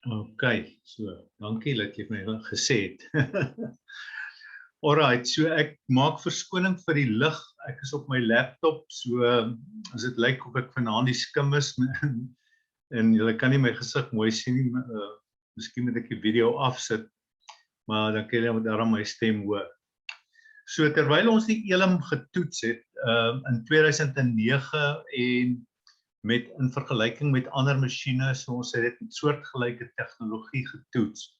Okay, so dankie dat jy my gesê het. Alright, so ek maak verskoning vir die lig. Ek is op my laptop, so as dit lyk of ek vanaand die skim is en julle kan nie my gesig mooi sien nie, miskien moet ek die video afsit, maar dan kan julle daarom my stem hoor. So terwyl ons die ELIM getoets het in 2009 en in vergelyking met ander masjiene, so ons het dit met soortgelyke tegnologie getoets.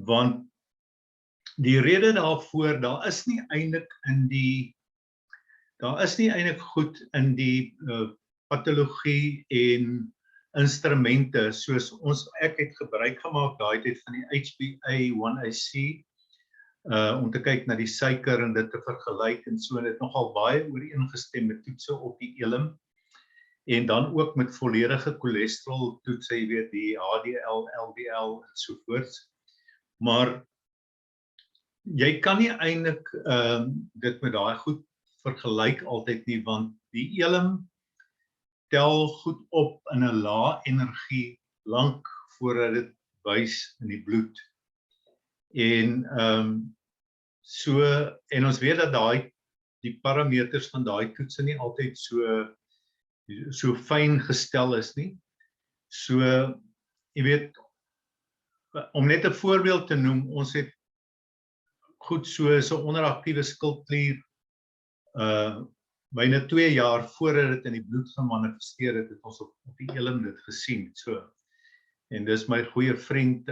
Want die rede daarvoor, daar is nie eintlik goed in die patologie en instrumente, soos ek het gebruik gemaak daai tyd van die HbA1c, om te kyk na die suiker en dit te vergelyk en so, en dit nogal baie ooreengestem met toetse op die ELIM, en dan ook met volledige cholesterol toetse, jy weet, die HDL, LDL en sovoorts. Maar jy kan nie eintlik dit met daai goed vergelyk altyd nie, want die ELIM tel goed op in 'n lae energie lank voordat dit wys in die bloed. En en ons weet dat die parameters van daai toetse nie altyd so fyn gestel is nie. So, jy weet, om net 'n voorbeeld te noem, ons het goed so 'n onderaktiewe skildklier byna 2 jaar voordat dit in die bloed gemanifesteer het, het ons op die ELIM dit gesien. So, en dis my goeie vriend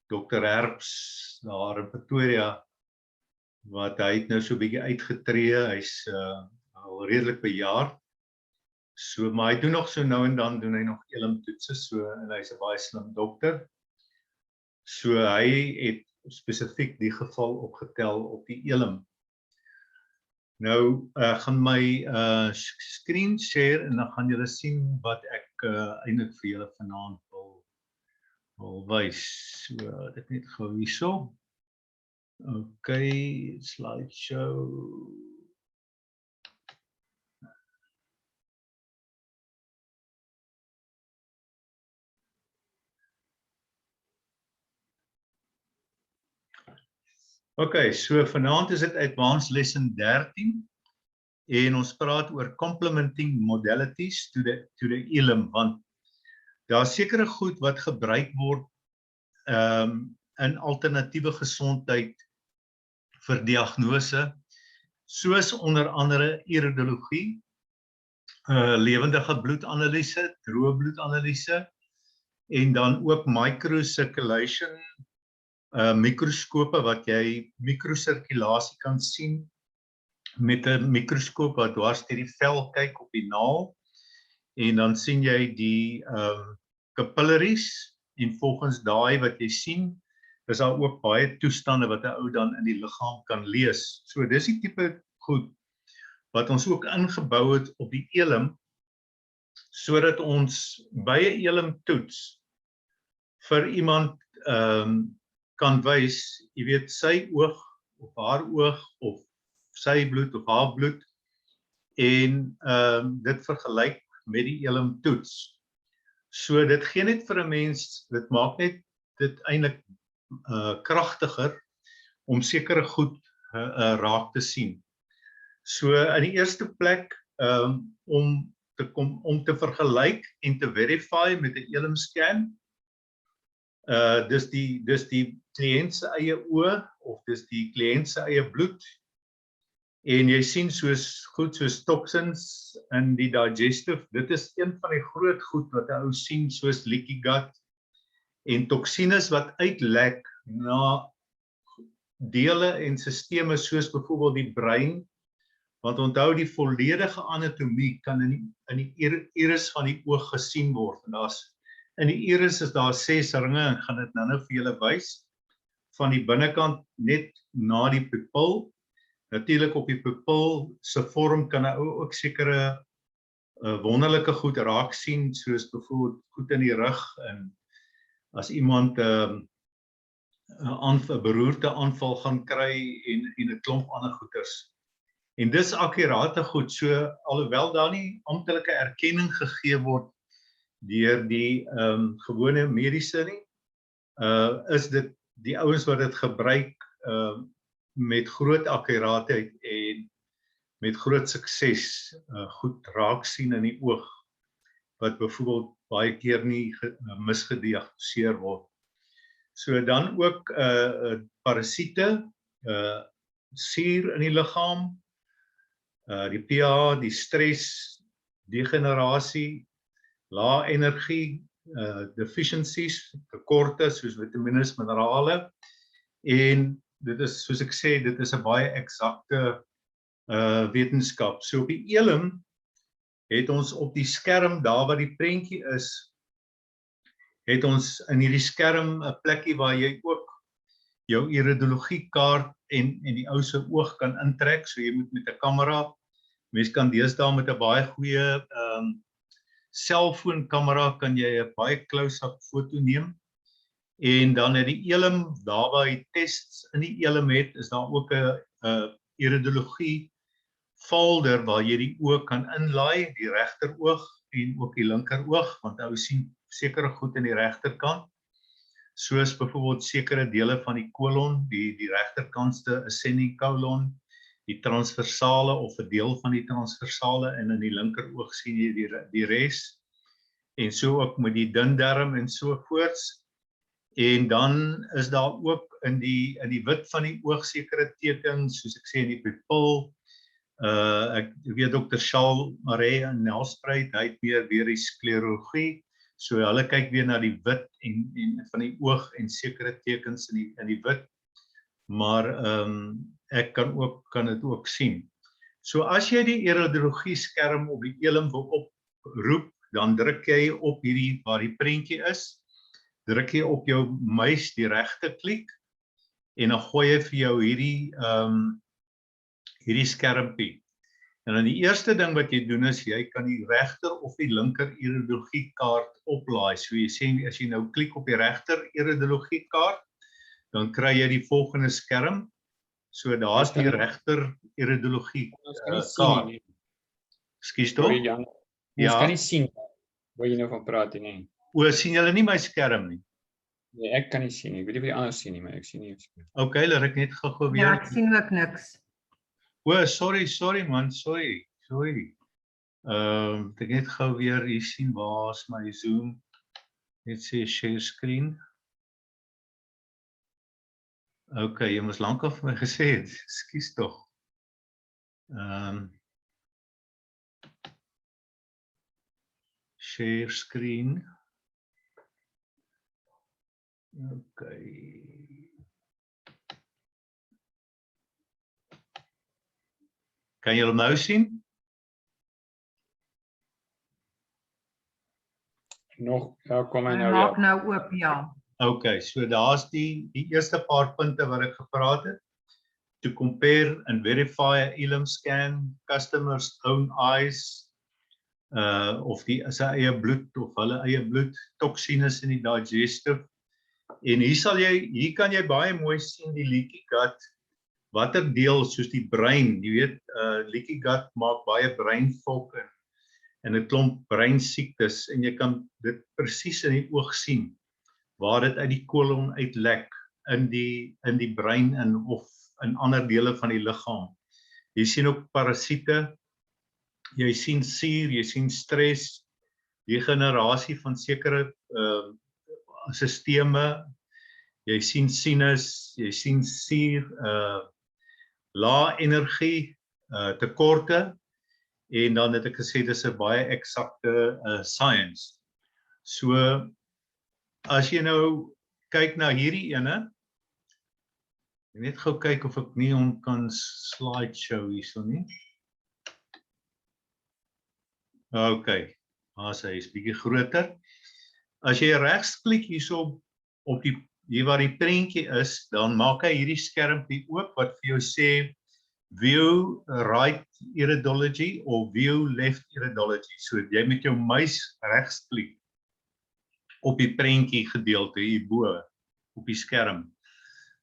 Dr. Herbs daar in Pretoria, wat hy het nou so 'n bietjie uitgetree, hy's al redelik bejaard. So, maar hy doen nog so nou en dan doen hy nog ELIM toetse, so, en hy's 'n baie slim dokter. So hy het spesifiek die geval opgetel op die ELIM. Nou gaan my screen share en dan gaan julle sien wat ek eintlik vir julle vanaand wil wys. So dit net gou hierso. Okay, slideshow. Okay, so vanaand is dit Advanced Lesson 13 en ons praat oor complementing modalities to the ELIM, want daar is sekere goed wat gebruik word in alternatiewe gesondheid vir diagnose, soos onder andere iridologie, lewendige bloedanalise, droë bloedanalise en dan ook microcirculation, mikroskope wat jy mikrosirkulasie kan sien met 'n mikroskoop wat dwars deur die vel kyk op die naal, en dan sien jy die capillaries, en volgens daai wat jy sien, is daar ook baie toestande wat 'n ou dan in die liggaam kan lees. So dis die tipe goed wat ons ook ingebou het op die ELIM, sodat ons by 'n ELIM toets vir iemand kan wys, jy weet, sy oog of haar oog of sy bloed of haar bloed, en dit vergelyk met die ELIM toets. So dit gee net vir 'n mens, dit maak net dit eintlik kragtiger om sekere goed raak te sien. So in die eerste plek om te vergelyk en te verify met 'n ELIM scan, dis die kliënt se eie oë of dis die kliënt se eie bloed, en jy sien soos toxins in die digestive, dit is een van die groot goed wat 'n ou sien, soos leaky gut en toksines wat uitlek na dele en sisteme soos byvoorbeeld die brein, want onthou die volledige anatomie kan in die iris van die oog gesien word, en in die iris is daar 6 ringe, en gaan dit nou vir julle wys, van die binnekant net na die pupil. Natuurlik op die pupil se vorm kan 'n ou ook sekere wonderlike goed raak sien, soos byvoorbeeld goed in die rug, en as iemand 'n beroerte aanval gaan kry en 'n klomp ander goeters. En dis akkurate goed, so alhoewel daar nie amptelike erkenning gegee word deur die gewone mediese nie. Is dit die ouens wat dit gebruik met groot akkuraatheid en met groot sukses goed raak sien in die oog, wat byvoorbeeld baie keer nie misgediagnoseer word. So dan ook parasiete, suur in die liggaam, die pH, die stres, degenerasie, lae energie, deficiencies, tekorte soos vitamine, minerale, en dit is, soos ek sê, dit is 'n baie eksakte wetenskap. So op die ELIM het ons op die skerm, daar waar die prentjie is, het ons in hierdie skerm 'n plekkie waar jy ook jou iridologie kaart en die ou se oog kan intrek, so jy moet met 'n kamera, mens kan deesdae met 'n baie goeie selfoonkamera kan jy 'n baie close-up foto neem, en dan het die ELIM, daar waar jy tests in die ELIM het, is daar ook 'n iridologie folder waar jy die oog kan inlaai, die regter oog en ook die linker oog, want ou sien sekere goed in die regterkant, soos byvoorbeeld sekere dele van die kolon, die regterkantste ascending colon, die transversale of 'n deel van die transversale, en in die linker oog sien jy die res, en so ook met die dun darm en so voorts. En dan is daar ook in die wit van die oog sekere tekens, soos ek sê in die pupil. Ek weet Dr. Charles Maree in Nelspruit, hy het weer die sklerologie, so hulle kyk weer na die wit en van die oog en sekere tekens in die wit, maar ek kan dit ook sien. So as jy die iridologie skerm op die ELIM wil oproep, dan druk jy op hierdie waar die prentjie is, druk jy op jou muis die regte klik, en dan gooi jy vir jou hierdie skermpie. En dan die eerste ding wat jy doen is, jy kan die regter of die linker iridologie kaart oplaai. So jy sê, as jy nou klik op die regter iridologie kaart, dan kry jy die volgende skerm. So daar's die regter iridologie kaart. Ekskuus tog? Ons kan nie sien waar jy nou van praat nie. O, sien julle nie my skerm nie? Nee, ek kan nie sien nie. Ek weet nie of die anders sien nie, maar ek sien nie. Okay, laat ek net gou weer. Ja, ek sien ook niks. O, sorry man, sorry. Ek net gou weer hier sien, waar is my Zoom? Net sê share screen. Okay, jy moes lankal vir my gesê het. Ekskuus tog. Share screen. Okay. Kan jy hom nou sien? Nog, ja, kom hy nou, Maak ja. nou oop, ja. Okay, so daar's die eerste paar punte wat ek gepraat het. To compare and verify a ELIM scan, customers' own eyes, of sy eie bloed of hulle eie bloed, toksines in die digestive. En hier kan jy baie mooi sien die leaky gut, watter deel soos die brein, jy weet, leaky gut maak baie breinvolk en 'n klomp breinsiektes, en jy kan dit presies in die oog sien, waar dit uit die kolon uitlek in die brein of in ander dele van die liggaam. Jy sien ook parasiete, jy sien suur, jy sien stres, degenerasie van sekere sisteme, jy sien sinus, jy sien suur, lae energie, tekorte, en dan het ek gesê dis 'n baie eksakte science. So as jy nou kyk na hierdie ene, ek net gou kyk of ek nie hom kan slideshow hierso nie. Okay, hy is bietjie groter. As jy regsklik hierso op hier waar die prentjie is, dan maak hy hierdie skermpie oop wat vir jou sê view right iridology of view left iridology. So jy met jou muis regsklik op die prentjie gedeelte hierbo op die skerm.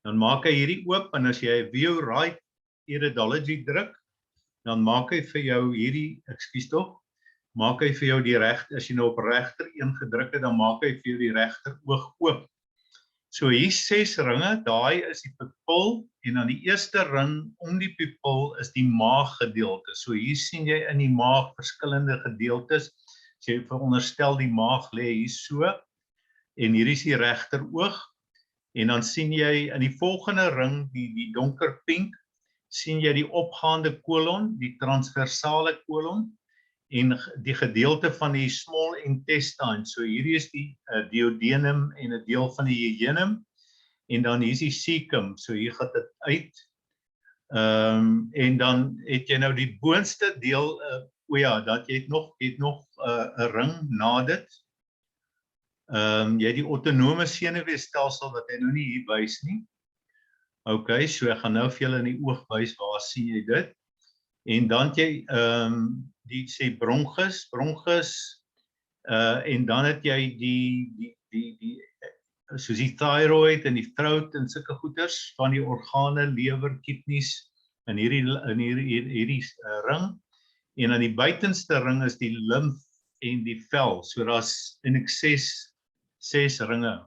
Dan maak hy hierdie oop, en as jy view right iridology druk, dan maak hy vir jou hierdie, ekskuus tog, maak hy vir jou die regter, as jy nou op regter een gedruk het, dan maak hy vir jou die regter oog oop. So hier 6 ringe, daai is die pupil, en dan die eerste ring om die pupil is die maaggedeelte. So hier sien jy in die maag verskillende gedeeltes. As jy veronderstel die maag lê hier so, en hier is die regter oog, en dan sien jy in die volgende ring, die donker pink, sien jy die opgaande kolon, die transversale kolon, en die gedeelte van die small intestine. So hierdie is die duodenum en 'n deel van die jejunum, en dan hier is die cecum. So hier gaan dit uit. En dan het jy nou die boonste deel, dat jy het nog 'n ring na dit. Jy het die autonome senuweestelsel wat hy nou nie hier wys nie. Okay, so ek gaan nou vir julle in die oog wys, waar sien jy dit? En dan het jy die sê bronchus, en dan het jy die soos die thyroid en die throat en sulke goeters van die organe, lewer, kidneys in hierdie ring, en aan die buitenste ring is die lymf en die vel. So daar's in ekses 6 ringe.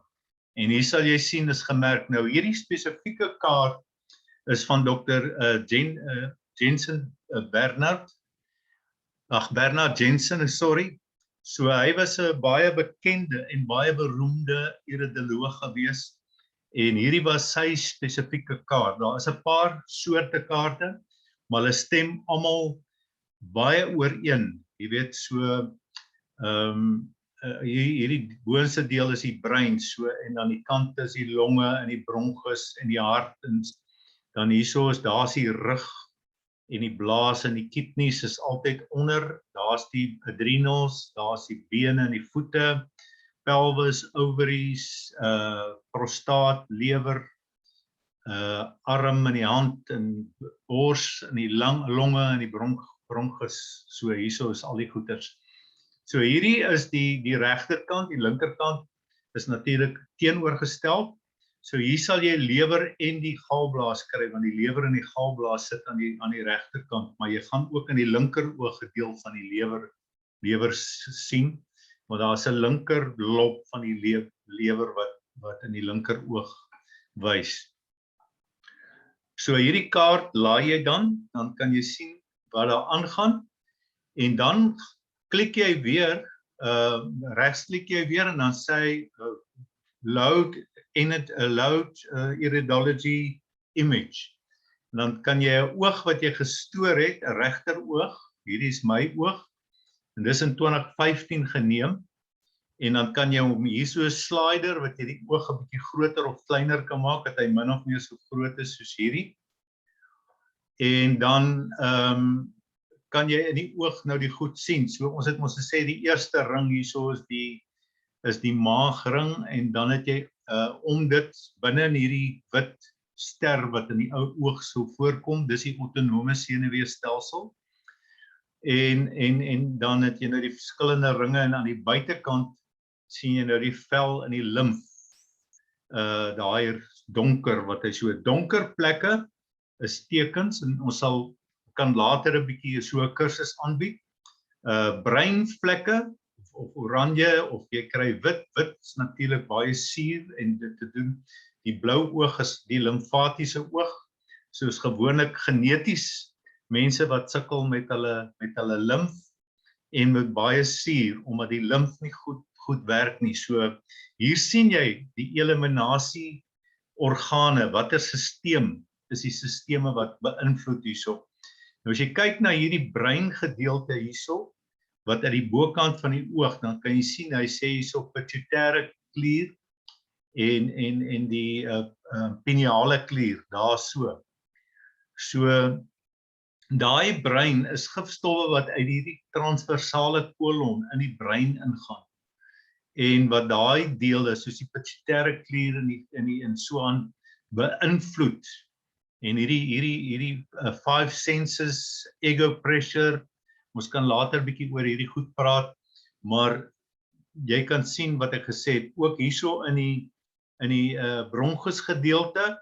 En hier sal jy sien is gemerk. Nou hierdie spesifieke kaart is van Dr. Bernard Jensen, sorry. So hy was 'n baie bekende en baie beroemde iridoloog gewees, en hierdie was sy spesifieke kaart. Daar is 'n paar soorte kaarte, maar hulle stem almal baie ooreen. Jy weet, so hierdie boonste deel is die brein, so, en dan die kant is die longe en die bronchus en die hart, en dan hierso is daar's die rug en die blaas en die kidneys is altyd onder, daar's die adrenals, daar's die bene en die voete, pelvis, ovaries, prostaat, lewer, arm in die hand en bors en die longe en die bronchus, so hierso is al die goeters. So hierdie is die regterkant, die linkerkant is natuurlik teenoorgestel. So hier sal jy lewer en die galblaas kry, want die lewer en die galblaas sit aan die regterkant, maar jy gaan ook in die linker oog 'n deel van die lewer sien, want daar is 'n linker lob van die lewer wat in die linker oog wys. So hierdie kaart laai jy dan kan jy sien wat daar aangaan, en dan klik jy weer, regsklik jy weer, en dan sê hy load iridology image. En dan kan jy 'n oog wat jy gestoor het, 'n regter oog, hierdie is my oog, en dis in 2015 geneem, en dan kan jy hom hier so 'n slider wat jy die oog 'n bietjie groter of kleiner kan maak, dat hy min of meer so groot is soos hierdie. En dan kan jy in die oog nou die goed sien. So ons het mos gesê die eerste ring hierso is die maagring, en dan het jy om dit binne in hierdie wit ster wat in die ou oog so voorkom, dis die autonome senuweestelsel. En dan het jy nou die verskillende ringe, en aan die buitekant sien jy nou die vel en die lymf. Daai donker, wat hy so donker plekke is tekens, en ons kan later 'n bietjie so 'n kursus aanbied. Breinvlekke of oranje, of jy kry wit is natuurlik baie suur, en dit te doen. Die blou oog is die limfatiese oog, soos gewoonlik geneties mense wat sukkel met hulle limf en met baie suur, omdat die limf nie goed werk nie. So hier sien jy die eliminasie organe, watter stelsel is die sisteme wat beïnvloed hierso. Nou as jy kyk na hierdie breingedeelte hierso, wat uit die bokant van die oog, dan kan jy sien, hy sê hierso pituitêre klier en die pineale klier, daar so. So daai brein is gifstowwe wat uit hierdie transversale kolon in die brein ingaan. En wat daai deel is, soos die pituitêre klier en so aan beïnvloed. En hierdie 5 senses, ego pressure, ons kan later bietjie oor hierdie goed praat, maar jy kan sien wat ek gesê het, ook hierso in die bronchus gedeelte,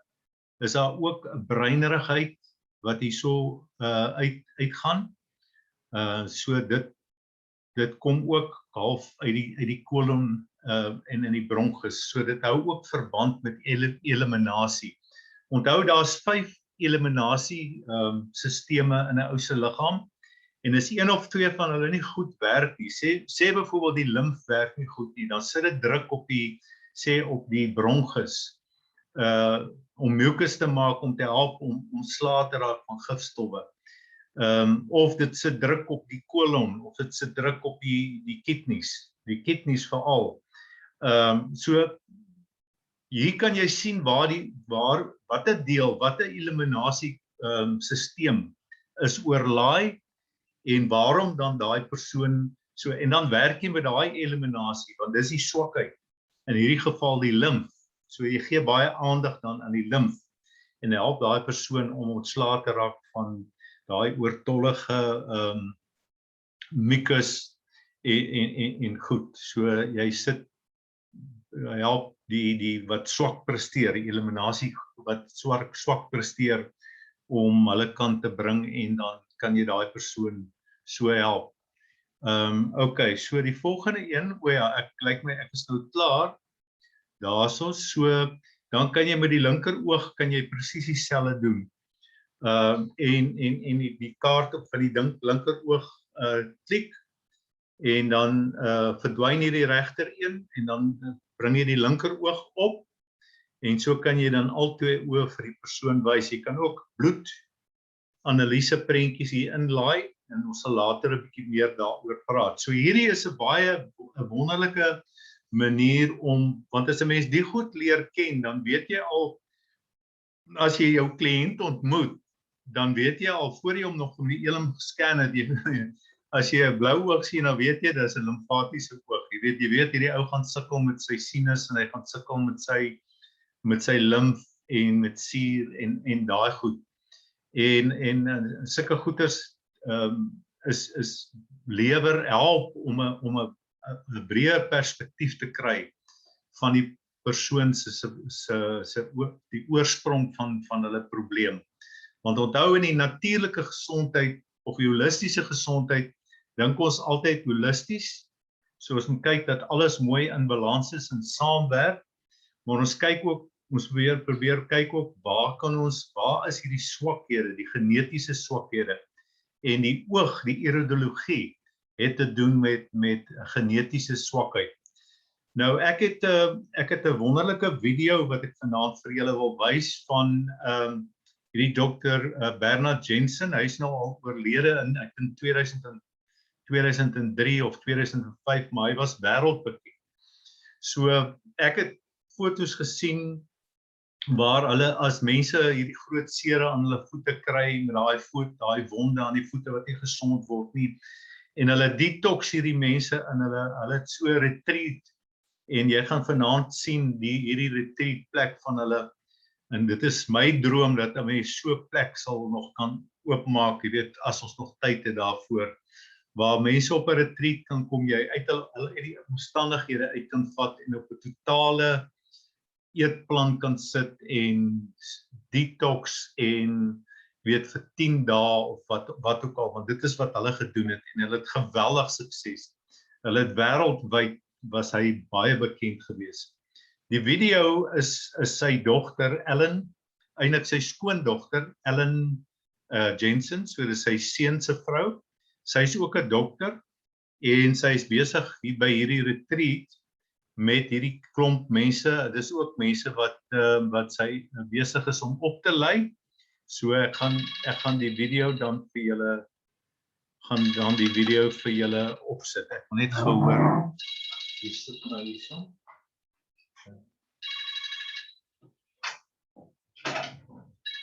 is daar ook 'n breinerigheid wat hierso uitgaan. So dit kom ook half uit die kolon en in die bronchus, so dit hou ook verband met eliminasie. Onthou, daar's 5 eliminasie sisteme in 'n ou se liggaam, en as een of twee van hulle nie goed werk nie, sê byvoorbeeld die limf werk nie goed nie, dan sit dit druk op die bronchus, om mucus te maak, om te help om ontslae te raak van gifstowwe. Of dit sit druk op die kolon, of dit sit druk op die kidneys veral. So hier kan jy sien watter deel, watter eliminasie sisteem is oorlaai en waarom dan daai persoon so, en dan werk jy met daai eliminasie, want dis die swakheid, in hierdie geval die limf. So jy gee baie aandag dan aan die limf en help daai persoon om ontslae te raak van daai oortollige mucus en goed. So jy help die wat swak presteer, die eliminasie wat swak presteer om hulle kant te bring, en dan kan jy daai persoon so help. Okay, so die volgende een, ek is nou klaar. Daarso, so dan kan jy met die linker oog kan jy presies dieselfde doen. En die kaart op van die linker oog klik, en dan verdwyn jy die regter een, en dan bring jy die linker oog op, en so kan jy dan al twee oë vir die persoon wys. Jy kan ook bloedanalise prentjies hier inlaai, en ons sal later 'n bietjie meer daaroor praat. So hierdie is 'n baie wonderlike manier want as 'n mens die goed leer ken, dan weet jy al, as jy jou kliënt ontmoet, dan weet jy al, voor jy hom nog om die elim gescan het, as jy 'n blou oog sien, dan weet jy, dis 'n limfatiese oog. Jy weet hierdie ou gaan sukkel met sy sinus, en hy gaan sukkel met sy limf, en met suur, en daai goed. En sulke goeters is lewer help om 'n breër perspektief te kry van die persoon die oorsprong van hulle probleem. Want onthou, in die natuurlike gesondheid of die holistiese gesondheid, dink ons altyd holisties, so ons moet kyk dat alles mooi in balans is en saamwerk, maar ons kyk ook, ons probeer kyk ook, waar is hierdie swakhede, die genetiese swakhede, en die oog, die iridologie, het te doen met genetiese swakheid. Nou, ek het 'n wonderlike video wat ek vanaand vir julle wil wys van hierdie dokter Bernard Jensen. Hy is nou al oorlede in, ek dink 2003 of 2005, maar hy was wêreldbekend. So ek het foto's gesien waar hulle, as mense hierdie groot sere aan hulle voete kry, met daai wonde aan die voete wat nie gesond word nie, en hulle detox hierdie mense, en hulle het so 'n retreat, en jy gaan vanaand sien hierdie retreat plek van hulle, en dit is my droom dat 'n mens so 'n plek sal nog kan oopmaak, jy weet, as ons nog tyd het daarvoor, waar mense op 'n retreat kan kom, jy uit die omstandighede uit kan vat, en op 'n totale eetplan kan sit, en detox, en weet, vir 10 dae, of wat ook al, want dit is wat hulle gedoen het, en hulle het geweldig sukses. Hulle het wêreldwyd, was hy baie bekend geweest. Die video is sy dogter Ellen, eintlik sy skoondogter Ellen Jensen, so dis sy seun se vrou. Sy is ook 'n dokter, en sy is besig hier by hierdie retreat met hierdie klomp mense. Dis ook mense wat sy besig is om op te lei. So ek gaan die video dan vir julle opsit. Ek wil net gehoor. Jy sit nou hierso.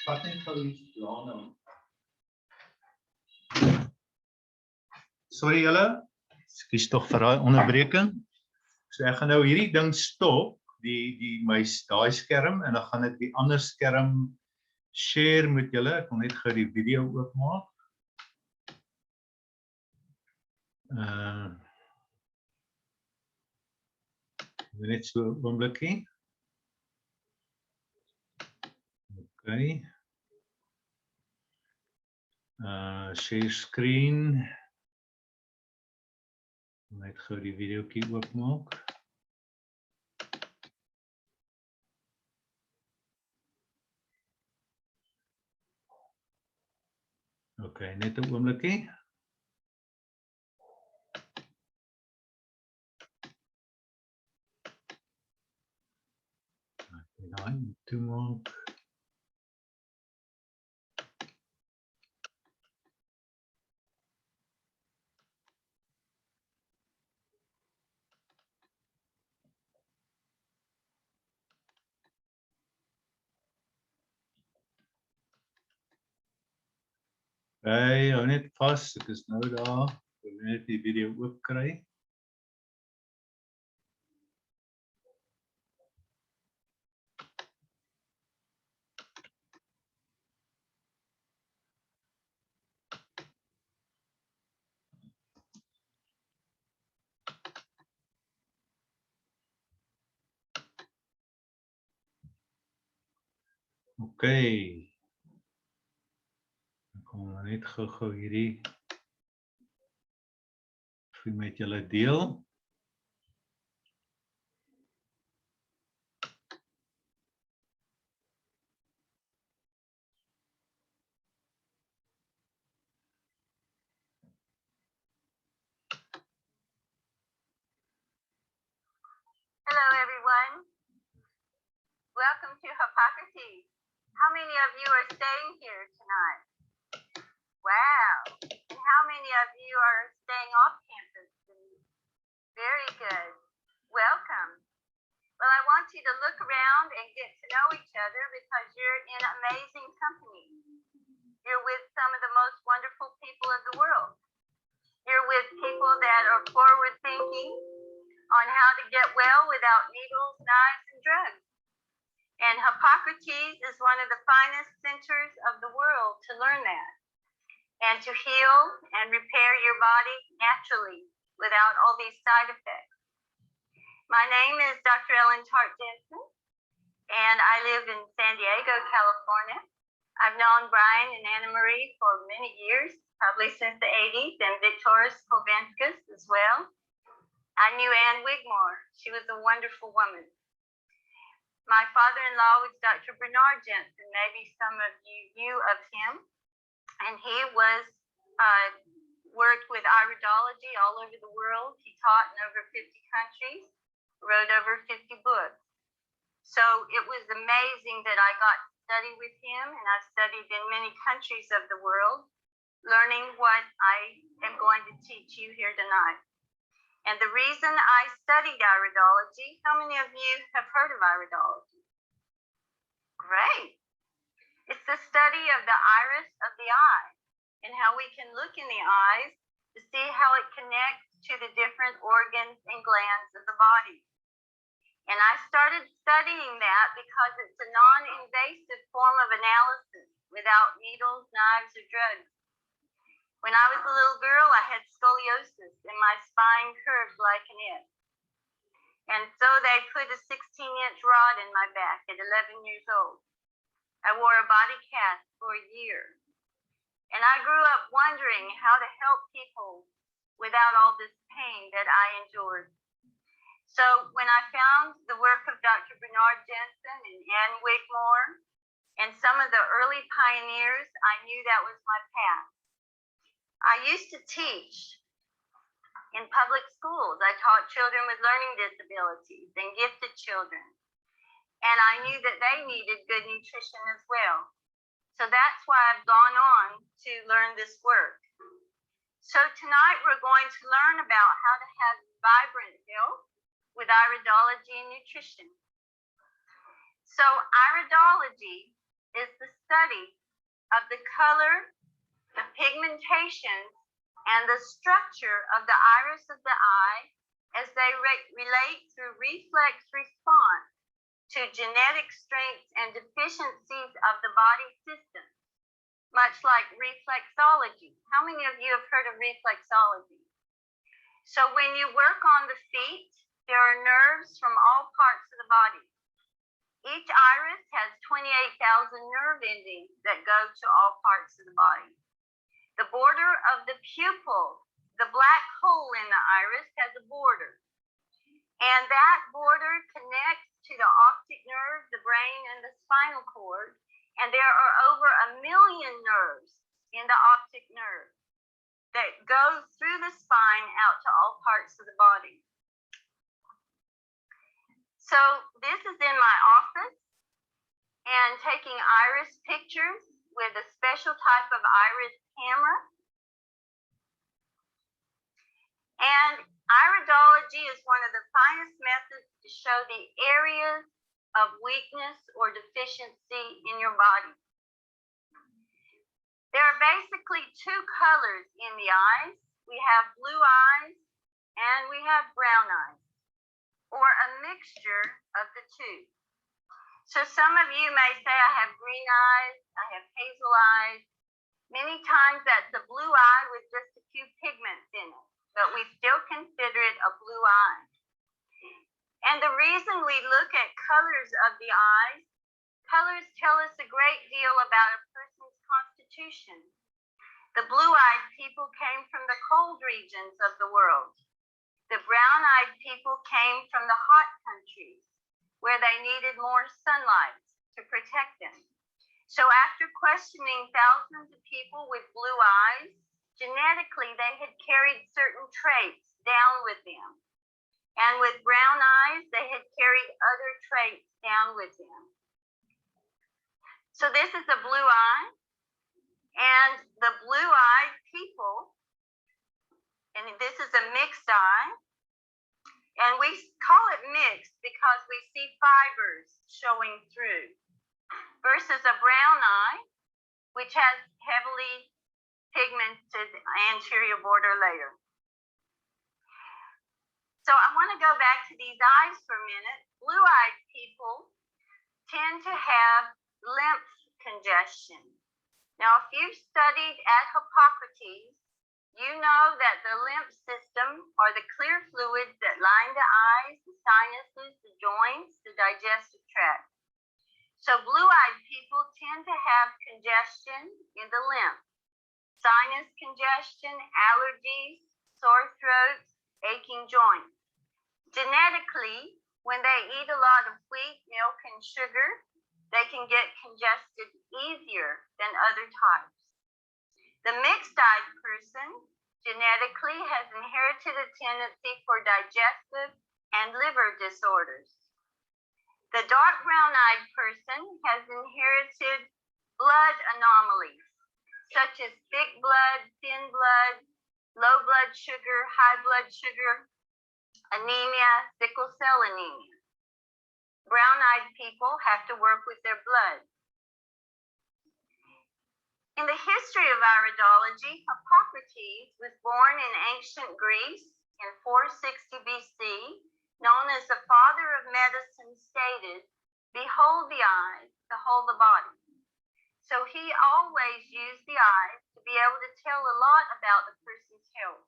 Wat net gou iets plan. Sorry julle, ekskuus tog vir daai onderbreking. So ek gaan nou hierdie ding stop, daai skerm, en dan gaan ek die ander skerm share met julle. Ek wil net gou die video oopmaak. Net so 'n oombliekie. Okay. Share screen. Net gou die videoetjie oopmaak. Okay, net 'n oombliekie. Daai toemaak. Hey, hou net vas, ek is nou daar. Ek wil net die video oop kry. Okay. Ek kom net gou hierdie met julle deel. Hello, everyone. Welcome to Hippocrates. How many of you are staying here tonight? Wow. And how many of you are staying off campus? Very good. Welcome. Well, I want you to look around and get to know each other because you're in amazing company. You're with some of the most wonderful people in the world. You're with people that are forward thinking on how to get well without needles, knives, and drugs. And Hippocrates is one of the finest centers of the world to learn that and to heal and repair your body naturally without all these side effects. My name is Dr. Ellen Jensen, and I live in San Diego, California. I've known Brian and Anna Marie for many years, probably since the 80s, and Victoria Skolvenskas as well. I knew Ann Wigmore. She was a wonderful woman. My father-in-law was Dr. Bernard Jensen. Maybe some of you knew of him. And he was worked with iridology all over the world. He taught in over 50 countries, wrote over 50 books. So it was amazing that I got to study with him, and I've studied in many countries of the world, learning what I am going to teach you here tonight. And the reason I studied iridology, how many of you have heard of iridology? Great. It's the study of the iris of the eye and how we can look in the eyes to see how it connects to the different organs and glands of the body. And I started studying that because it's a non-invasive form of analysis without needles, knives, or drugs. When I was a little girl, I had scoliosis and my spine curved like an S. And so they put a 16-inch rod in my back at 11 years old. I wore a body cast for a year. And I grew up wondering how to help people without all this pain that I endured. So when I found the work of Dr. Bernard Jensen and Ann Wigmore and some of the early pioneers, I knew that was my path. I used to teach in public schools. I taught children with learning disabilities and gifted children. And I knew that they needed good nutrition as well. So that's why I've gone on to learn this work. So tonight we're going to learn about how to have vibrant health with iridology and nutrition. So iridology is the study of the color, the pigmentation, and the structure of the iris of the eye as they relate through reflex response to genetic strengths and deficiencies of the body system, much like reflexology. How many of you have heard of reflexology? So when you work on the feet, there are nerves from all parts of the body. Each iris has 28,000 nerve endings that go to all parts of the body. The border of the pupil, the black hole in the iris has a border. And that border connects to the optic nerve, the brain, and the spinal cord. And there are over 1 million nerves in the optic nerve that go through the spine out to all parts of the body. So this is in my office, and taking iris pictures with a special type of iris camera. And iridology is one of the finest methods to show the areas of weakness or deficiency in your body. There are basically two colors in the eyes. We have blue eyes and we have brown eyes, or a mixture of the two. So some of you may say, I have green eyes, I have hazel eyes. Many times that's a blue eye with just a few pigments in it, but we still consider it a blue eye. And the reason we look at colors of the eyes, colors tell us a great deal about a person's constitution. The blue-eyed people came from the cold regions of the world. The brown-eyed people came from the hot countries where they needed more sunlight to protect them. So after questioning thousands of people with blue eyes, genetically they had carried certain traits down with them. And with brown eyes, they had carried other traits down with them. So this is a blue eye, and the blue-eyed people, and this is a mixed eye, and we call it mixed because we see fibers showing through, versus a brown eye, which has heavily pigmented anterior border layer. So I want to go back to these eyes for a minute. Blue-eyed people tend to have lymph congestion. Now, if you've studied at Hippocrates, you know that the lymph system are the clear fluids that line the eyes, the sinuses, the joints, the digestive tract. So blue-eyed people tend to have congestion in the lymph, sinus congestion, allergies, sore throats, aching joints. Genetically, when they eat a lot of wheat, milk, and sugar, they can get congested easier than other types. The mixed-eyed person genetically has inherited a tendency for digestive and liver disorders. The dark brown-eyed person has inherited blood anomalies, such as thick blood, thin blood, low blood sugar, high blood sugar, anemia, sickle cell anemia. Brown-eyed people have to work with their blood. In the history of iridology, Hippocrates was born in ancient Greece in 460 BC, known as the father of medicine, stated, "Behold the eyes, behold the body." So he always used the eyes to be able to tell a lot about the person's health.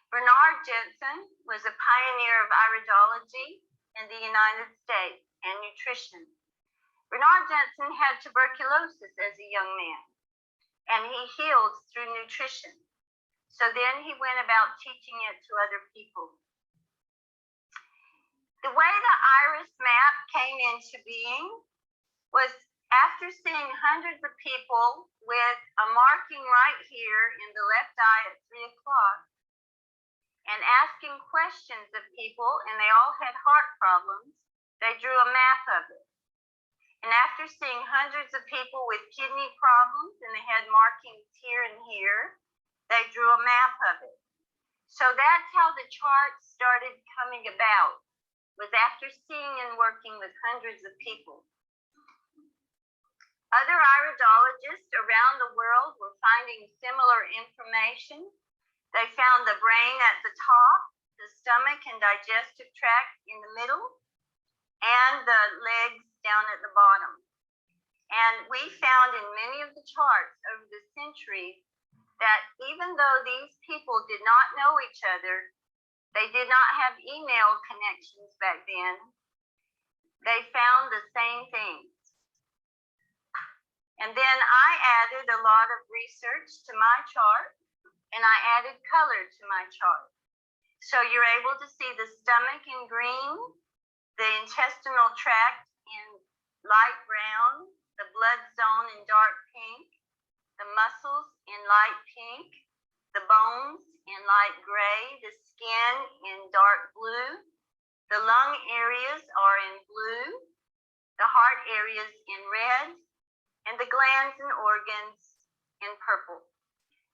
Bernard Jensen was a pioneer of iridology in the United States and nutrition. Bernard Jensen had tuberculosis as a young man, and he healed through nutrition. So then he went about teaching it to other people. The way the iris map came into being was after seeing hundreds of people with a marking right here in the left eye at 3 o'clock, and asking questions of people, and they all had heart problems, they drew a map of it. And after seeing hundreds of people with kidney problems, and they had markings here and here, they drew a map of it. So that's how the chart started coming about, was after seeing and working with hundreds of people. Other iridologists around the world were finding similar information. They found the brain at the top, the stomach and digestive tract in the middle, and the legs down at the bottom. And we found in many of the charts over the centuries that even though these people did not know each other, they did not have email connections back then, they found the same things. And then I added a lot of research to my chart. and I added color to my chart. So you're able to see the stomach in green, the intestinal tract in light brown, the blood zone in dark pink, the muscles in light pink, the bones in light gray, the skin in dark blue, the lung areas are in blue, the heart areas in red, and the glands and organs in purple.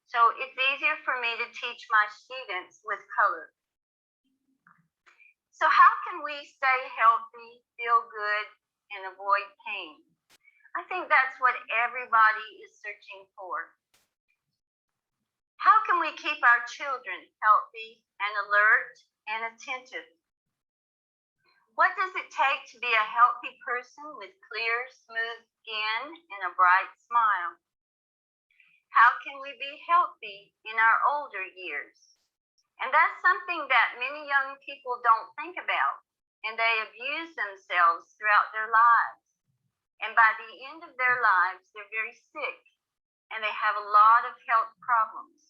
So it's easier for me to teach my students with color. So how can we stay healthy, feel good, and avoid pain? I think that's what everybody is searching for. How can we keep our children healthy and alert and attentive? What does it take to be a healthy person with clear, smooth skin and a bright smile? How can we be healthy in our older years? And that's something that many young people don't think about, and they abuse themselves throughout their lives. And by the end of their lives, they're very sick, and they have a lot of health problems.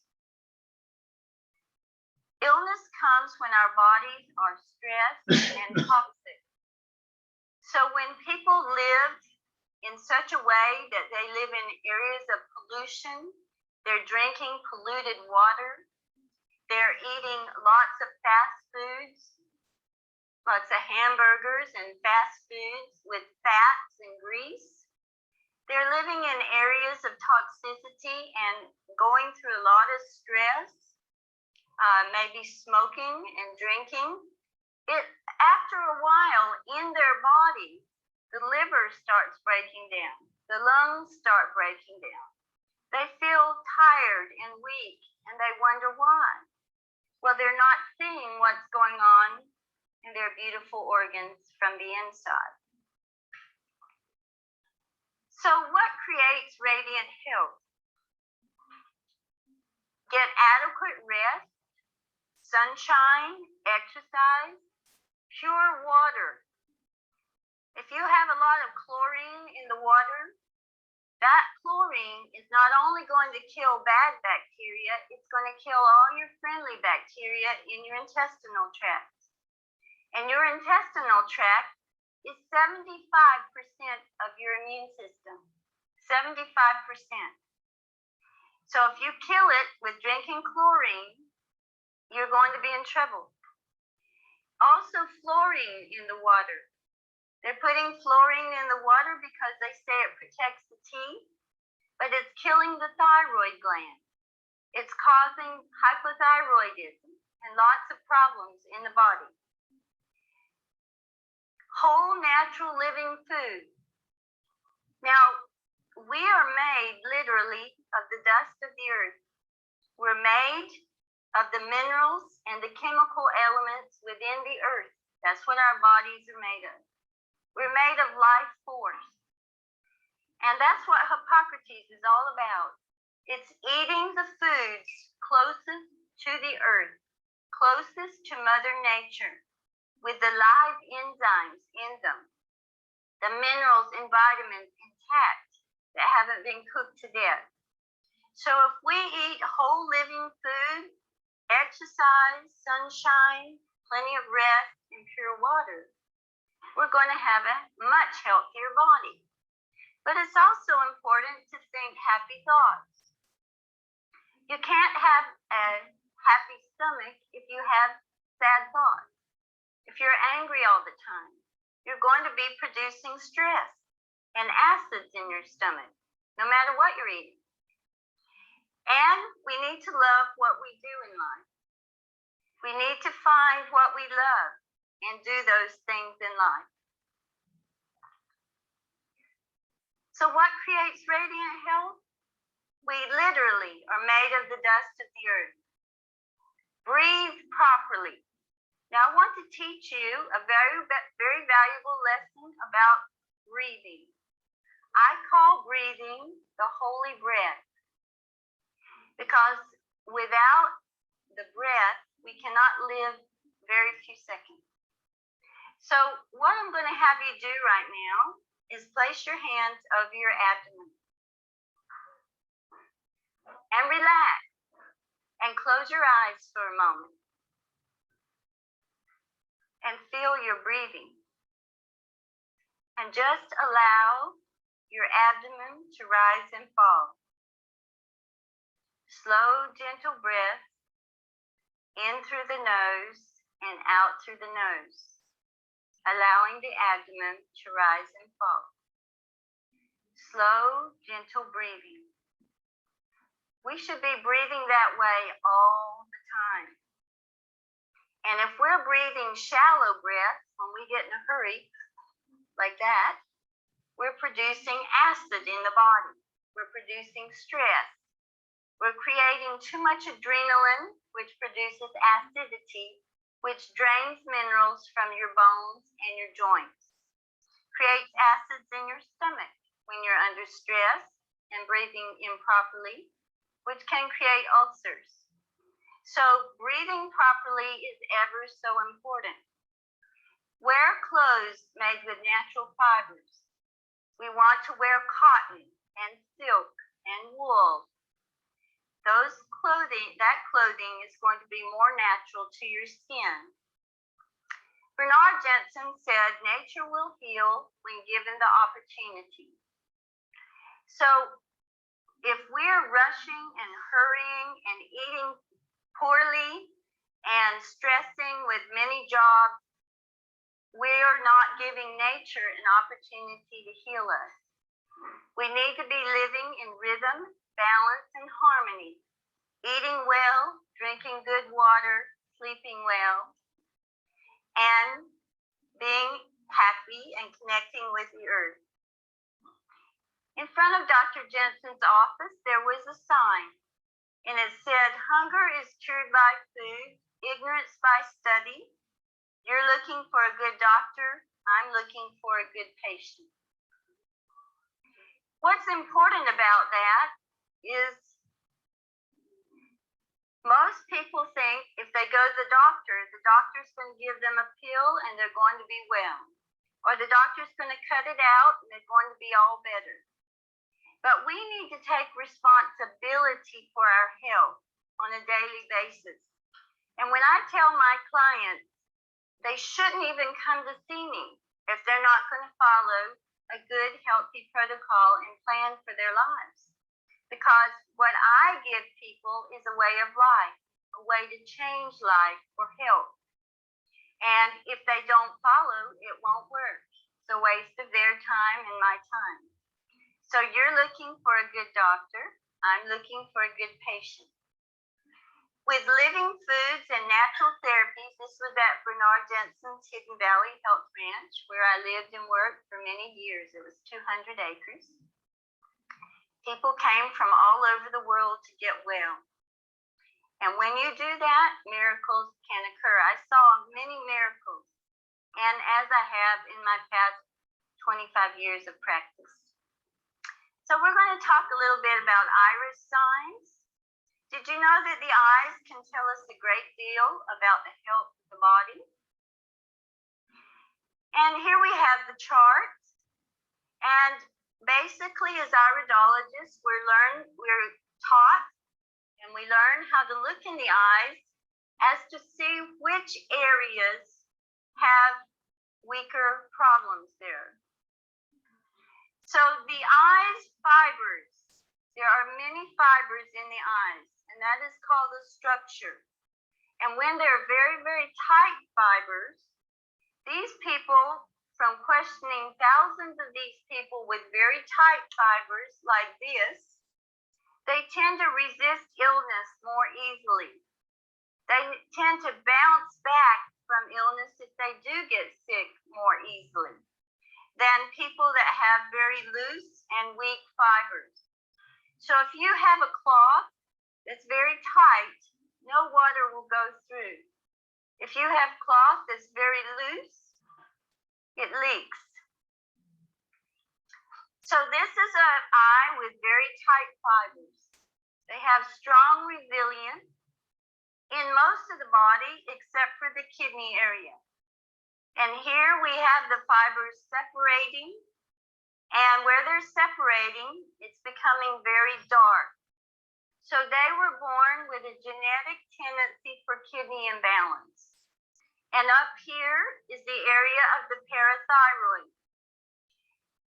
Illness comes when our bodies are stressed and toxic. So when people live in such a way that they live in areas of pollution, they're drinking polluted water, they're eating lots of fast foods, lots of hamburgers and fast foods with fats and grease. They're living in areas of toxicity and going through a lot of stress, maybe smoking and drinking. After a while in their body, the liver starts breaking down, the lungs start breaking down. They feel tired and weak, and they wonder why. Well, they're not seeing what's going on in their beautiful organs from the inside. So what creates radiant health? Get adequate rest, sunshine, exercise, pure water. If you have a lot of chlorine in the water, that chlorine is not only going to kill bad bacteria, it's going to kill all your friendly bacteria in your intestinal tract. And your intestinal tract is 75% of your immune system, 75%. So if you kill it with drinking chlorine, you're going to be in trouble. Also, fluorine in the water. They're putting fluorine in the water because they say it protects the teeth, but it's killing the thyroid gland. It's causing hypothyroidism and lots of problems in the body. Whole natural living food. Now, we are made literally of the dust of the earth. We're made of the minerals and the chemical elements within the earth. That's what our bodies are made of. We're made of life force. And that's what Hippocrates is all about. It's eating the foods closest to the earth, closest to Mother Nature, with the live enzymes in them, the minerals and vitamins intact that haven't been cooked to death. So if we eat whole living food, exercise, sunshine, plenty of rest, and pure water, we're going to have a much healthier body. But it's also important to think happy thoughts. You can't have a happy stomach if you have sad thoughts. If you're angry all the time, you're going to be producing stress and acids in your stomach, no matter what you're eating. And we need to love what we do in life. We need to find what we love and do those things in life. So what creates radiant health? We literally are made of the dust of the earth. Breathe properly. Now I want to teach you a very valuable lesson about breathing. I call breathing the holy breath, because without the breath, we cannot live very few seconds. So what I'm going to have you do right now is place your hands over your abdomen and relax. And close your eyes for a moment. And feel your breathing. And just allow your abdomen to rise and fall. Slow, gentle breath in through the nose and out through the nose, allowing the abdomen to rise and fall. Slow, gentle breathing. We should be breathing that way all the time. And if we're breathing shallow breaths when we get in a hurry, like that, we're producing acid in the body. We're producing stress. We're creating too much adrenaline, which produces acidity, which drains minerals from your bones and your joints. Creates acids in your stomach when you're under stress and breathing improperly, which can create ulcers. So breathing properly is ever so important. Wear clothes made with natural fibers. We want to wear cotton and silk and wool. That clothing is going to be more natural to your skin. Bernard Jensen said, nature will heal when given the opportunity. So if we're rushing and hurrying and eating poorly and stressing with many jobs, we are not giving nature an opportunity to heal us. We need to be living in rhythm, balance, and harmony, eating well, drinking good water, sleeping well, and being happy and connecting with the earth. In front of Dr. Jensen's office, there was a sign, and it said, hunger is cured by food, ignorance by study. You're looking for a good doctor, I'm looking for a good patient. What's important about that is most people think if they go to the doctor's going to give them a pill and they're going to be well. Or the doctor's going to cut it out and they're going to be all better. But we need to take responsibility for our health on a daily basis. And when I tell my clients, they shouldn't even come to see me if they're not going to follow a good, healthy protocol and plan for their lives. Because what I give people is a way of life, a way to change life for health. And if they don't follow, it won't work. It's a waste of their time and my time. So you're looking for a good doctor. I'm looking for a good patient. With living foods and natural therapies, this was at Bernard Jensen's Hidden Valley Health Ranch, where I lived and worked for many years. It was 200 acres. People came from all over the world to get well. And when you do that, miracles can occur. I saw many miracles, and as I have in my past 25 years of practice. So we're going to talk a little bit about iris signs. Did you know that the eyes can tell us a great deal about the health of the body? And here we have the chart. And basically, as iridologists, we're taught and we learn how to look in the eyes as to see which areas have weaker problems there. So the eyes fibers, there are many fibers in the eyes, and that is called the structure. And when they're very, very tight fibers, these people, from questioning thousands of these people with very tight fibers like this, they tend to resist illness more easily. They tend to bounce back from illness if they do get sick more easily than people that have very loose and weak fibers. So if you have a cloth that's very tight, no water will go through. If you have cloth that's very loose, it leaks. So this is an eye with very tight fibers. They have strong resilience in most of the body except for the kidney area. And here we have the fibers separating, and where they're separating, it's becoming very dark. So they were born with a genetic tendency for kidney imbalance. And up here is the area of the parathyroid.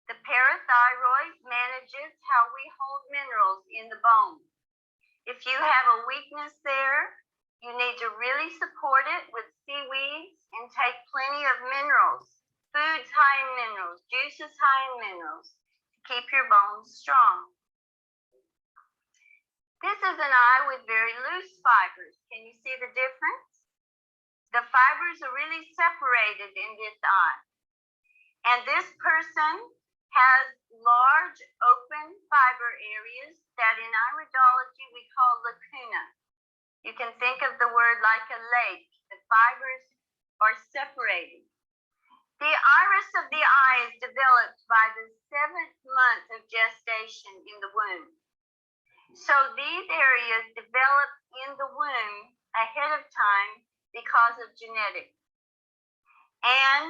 The parathyroid manages how we hold minerals in the bone. If you have a weakness there, you need to really support it with seaweeds and take plenty of minerals, foods high in minerals, juices high in minerals, to keep your bones strong. This is an eye with very loose fibers. Can you see the difference? The fibers are really separated in this eye. And this person has large open fiber areas that in iridology we call lacuna. You can think of the word like a lake. The fibers are separated. The iris of the eye is developed by the 7th month of gestation in the womb. So these areas develop in the womb ahead of time because of genetics. And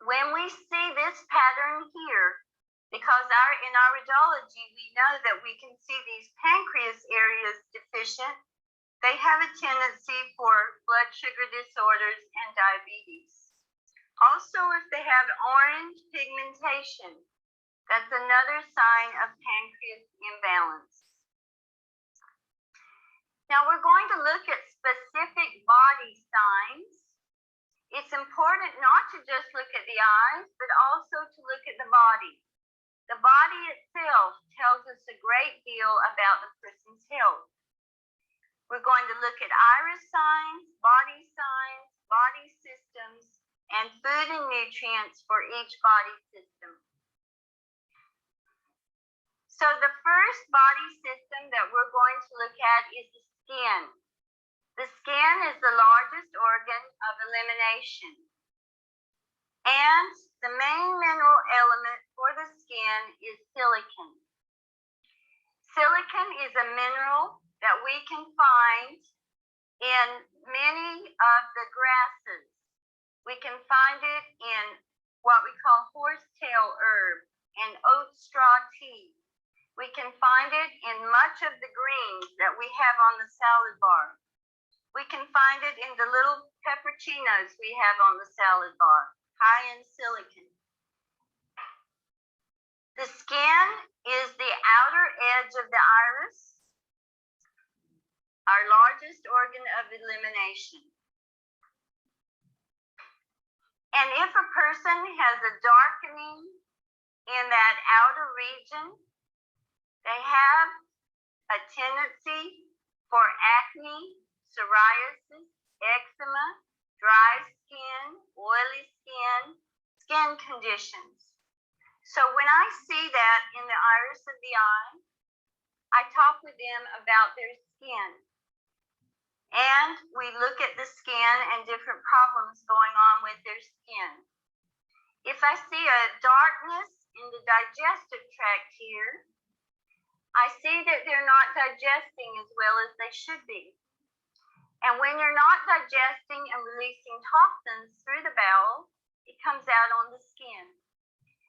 when we see this pattern here, because in iridology we know that we can see these pancreas areas deficient, they have a tendency for blood sugar disorders and diabetes. Also, if they have orange pigmentation, that's another sign of pancreas imbalance. Now we're going to look at specific body signs. It's important not to just look at the eyes, but also to look at the body. The body itself tells us a great deal about the person's health. We're going to look at iris signs, body systems, and food and nutrients for each body system. So the first body system that we're going to look at is the skin. The skin is the largest organ of elimination. And the main mineral element for the skin is silicon. Silicon is a mineral that we can find in many of the grasses. We can find it in what we call horsetail herb and oat straw tea. We can find it in much of the greens that we have on the salad bar. We can find it in the little pepperoncinos we have on the salad bar, high in silicon. The skin is the outer edge of the iris, our largest organ of elimination. And if a person has a darkening in that outer region, they have a tendency for acne, psoriasis, eczema, dry skin, oily skin, skin conditions. So when I see that in the iris of the eye, I talk with them about their skin. And we look at the skin and different problems going on with their skin. If I see a darkness in the digestive tract here, I see that they're not digesting as well as they should be. And when you're not digesting and releasing toxins through the bowel, it comes out on the skin.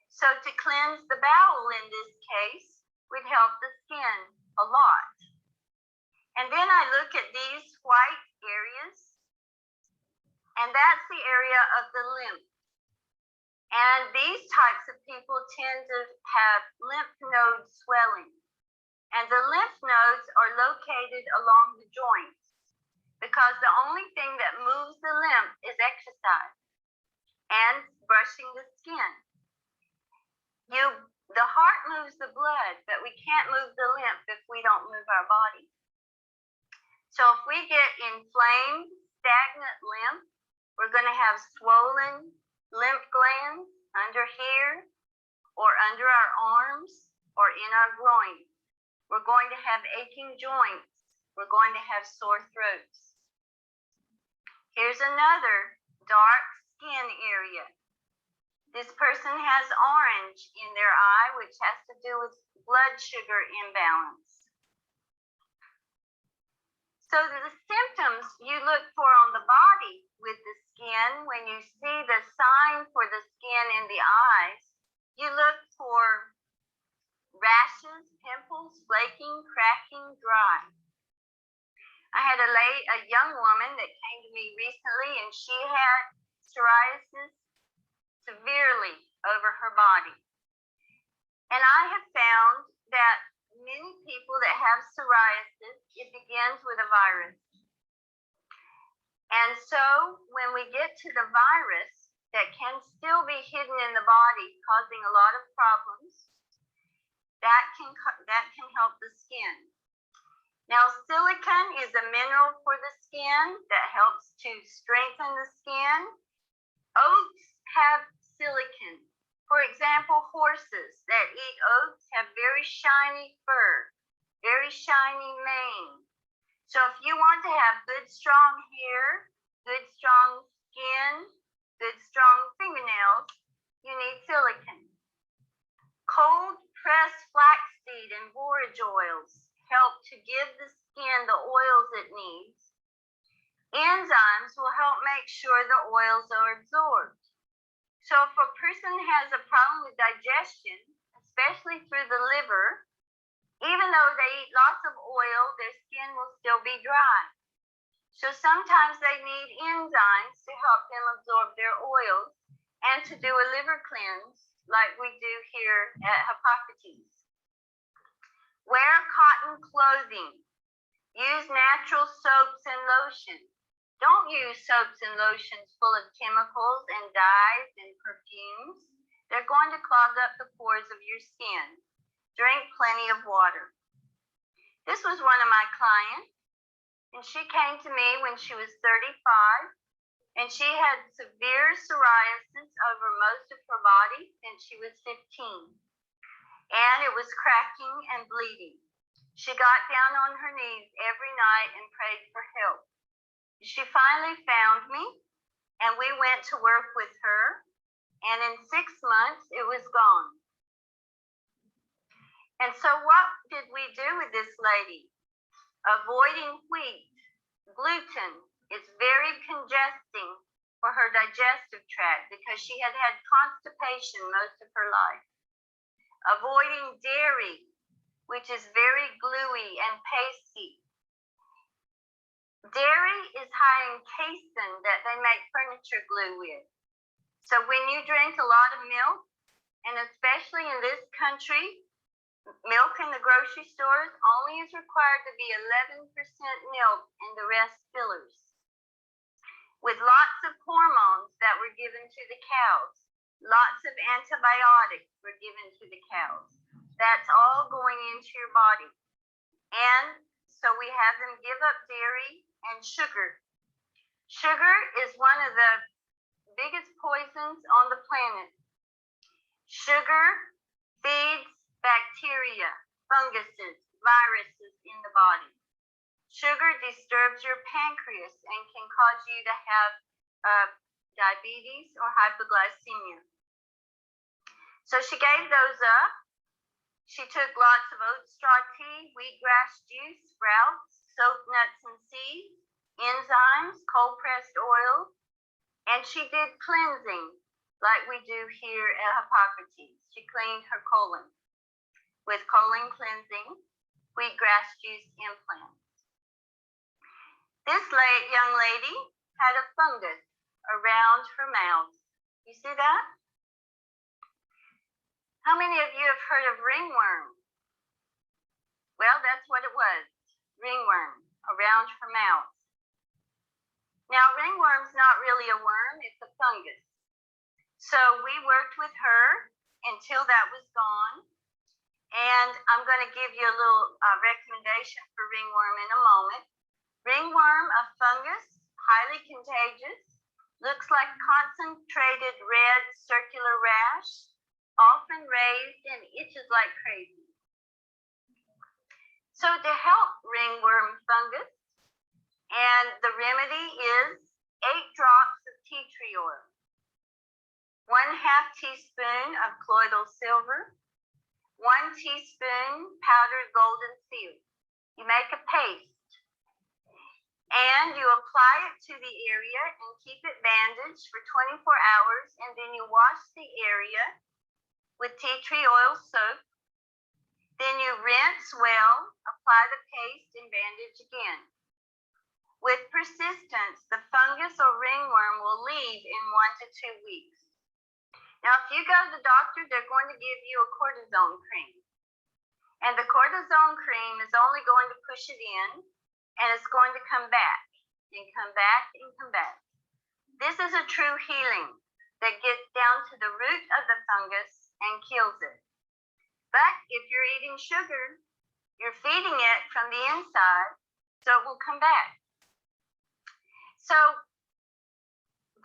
So to cleanse the bowel in this case would help the skin a lot. And then I look at these white areas, and that's the area of the lymph. And these types of people tend to have lymph node swelling. And the lymph nodes are located along the joints because the only thing that moves the lymph is exercise and brushing the skin. The heart moves the blood, but we can't move the lymph if we don't move our body. So if we get inflamed, stagnant lymph, we're going to have swollen lymph glands under here or under our arms or in our groin. We're going to have aching joints. We're going to have sore throats. Here's another dark skin area. This person has orange in their eye, which has to do with blood sugar imbalance. So the symptoms you look for on the body with the skin, when you see the sign for the skin in the eyes, you look for rashes, pimples, flaking, cracking, that came to me recently, and she had psoriasis severely over her body. And I have found that many people that have psoriasis, it begins with a virus. And so when we get to the virus that can still be hidden in the body, causing a lot of problems, that can help the skin. Now, silicon is a mineral for the skin that helps to strengthen the skin. Oats have silicon. For example, horses that eat oats have very shiny fur, very shiny mane. So if you want to have good, strong hair, good, strong skin, good, strong fingernails, you need silicon. Cold pressed flaxseed and borage oils help to give the skin the oils it needs. Enzymes will help make sure the oils are absorbed. So if a person has a problem with digestion, especially through the liver, even though they eat lots of oil, their skin will still be dry. So sometimes they need enzymes to help them absorb their oils and to do a liver cleanse like we do here at Hippocrates. Wear cotton clothing. Use natural soaps and lotions. Don't use soaps and lotions full of chemicals and dyes and perfumes. They're going to clog up the pores of your skin. Drink plenty of water. This was one of my clients, and she came to me when she was 35, and she had severe psoriasis over most of her body since she was 15. And it was cracking and bleeding. She got down on her knees every night and prayed for help. She finally found me, and we went to work with her, and in 6 months, it was gone. And so what did we do with this lady? Avoiding wheat, gluten is very congesting for her digestive tract because she had had constipation most of her life. Avoiding dairy, which is very gluey and pasty. Dairy is high in casein that they make furniture glue with. So when you drink a lot of milk, and especially in this country, milk in the grocery stores only is required to be 11% milk and the rest fillers. With lots of hormones that were given to the cows, lots of antibiotics were given to the cows. That's all going into your body. And so we have them give up dairy and sugar. Sugar is one of the biggest poisons on the planet. Sugar feeds bacteria, funguses, viruses in the body. Sugar disturbs your pancreas and can cause you to have diabetes or hypoglycemia. So she gave those up. She took lots of oat straw tea, wheatgrass juice, sprouts, soap nuts and seeds, enzymes, cold pressed oil, and she did cleansing like we do here at Hippocrates. She cleaned her colon with colon cleansing, wheatgrass juice implants. This young lady had a fungus around her mouth. You see that? How many of you have heard of ringworm? Well, that's what it was, ringworm around her mouth. Now, ringworm's not really a worm, it's a fungus. So we worked with her until that was gone. And I'm going to give you a little recommendation for ringworm in a moment. Ringworm, a fungus, highly contagious, looks like concentrated red circular rash, often raised and itches like crazy. So to help ringworm fungus, and the remedy is 8 drops of tea tree oil, 1/2 teaspoon of colloidal silver, 1 teaspoon powdered golden seal. You make a paste and you apply it to the area and keep it bandaged for 24 hours, and then you wash the area with tea tree oil soap. Then you rinse well, apply the paste and bandage again. With persistence, fungus or ringworm will leave in 1 to 2 weeks. Now, if you go to the doctor, they're going to give you a cortisone cream. And the cortisone cream is only going to push it in, and it's going to come back, and come back, and come back. This is a true healing that gets down to the root of the fungus and kills it. But if you're eating sugar, you're feeding it from the inside, so it will come back. So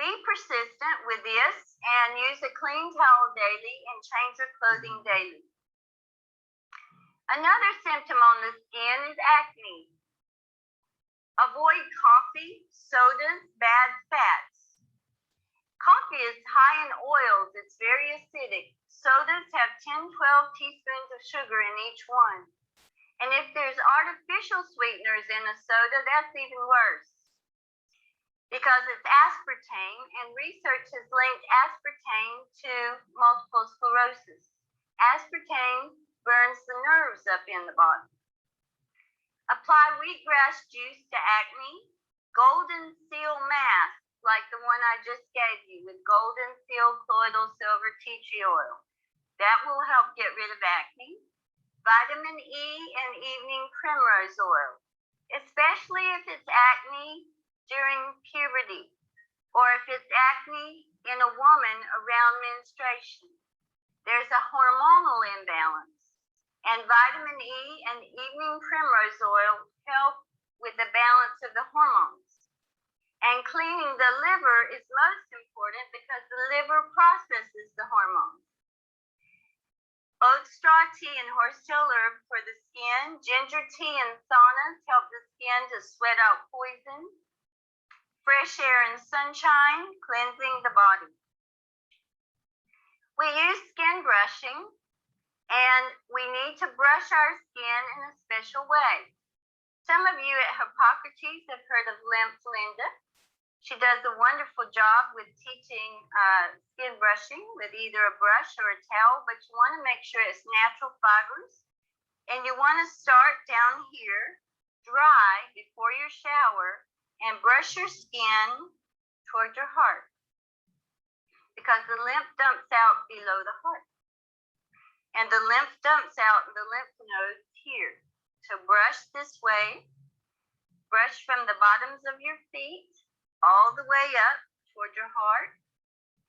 be persistent with this and use a clean towel daily and change your clothing daily. Another symptom on the skin is acne. Avoid coffee, sodas, bad fats. Coffee is high in oils. It's very acidic. Sodas have 10-12 teaspoons of sugar in each one. And if there's artificial sweeteners in a soda, that's even worse, because it's aspartame, and research has linked aspartame to multiple sclerosis. Aspartame burns the nerves up in the body. Apply wheatgrass juice to acne. Golden seal mask, like the one I just gave you, with golden seal colloidal silver tea tree oil. That will help get rid of acne. Vitamin E and evening primrose oil, especially if it's acne during puberty, or if it's acne in a woman around menstruation. There's a hormonal imbalance, and vitamin E and evening primrose oil help with the balance of the hormones. And cleaning the liver is most important because the liver processes the hormones. Oat straw tea and horsetail herb for the skin. Ginger tea and saunas help the skin to sweat out poison. Fresh air and sunshine, cleansing the body. We use skin brushing, and we need to brush our skin in a special way. Some of you at Hippocrates have heard of Lymph Linda. She does a wonderful job with teaching skin brushing with either a brush or a towel, but you want to make sure it's natural fibers. And you want to start down here, dry before your shower, and brush your skin toward your heart, because the lymph dumps out below the heart. And the lymph dumps out in the lymph nodes here. So brush this way, brush from the bottoms of your feet all the way up toward your heart.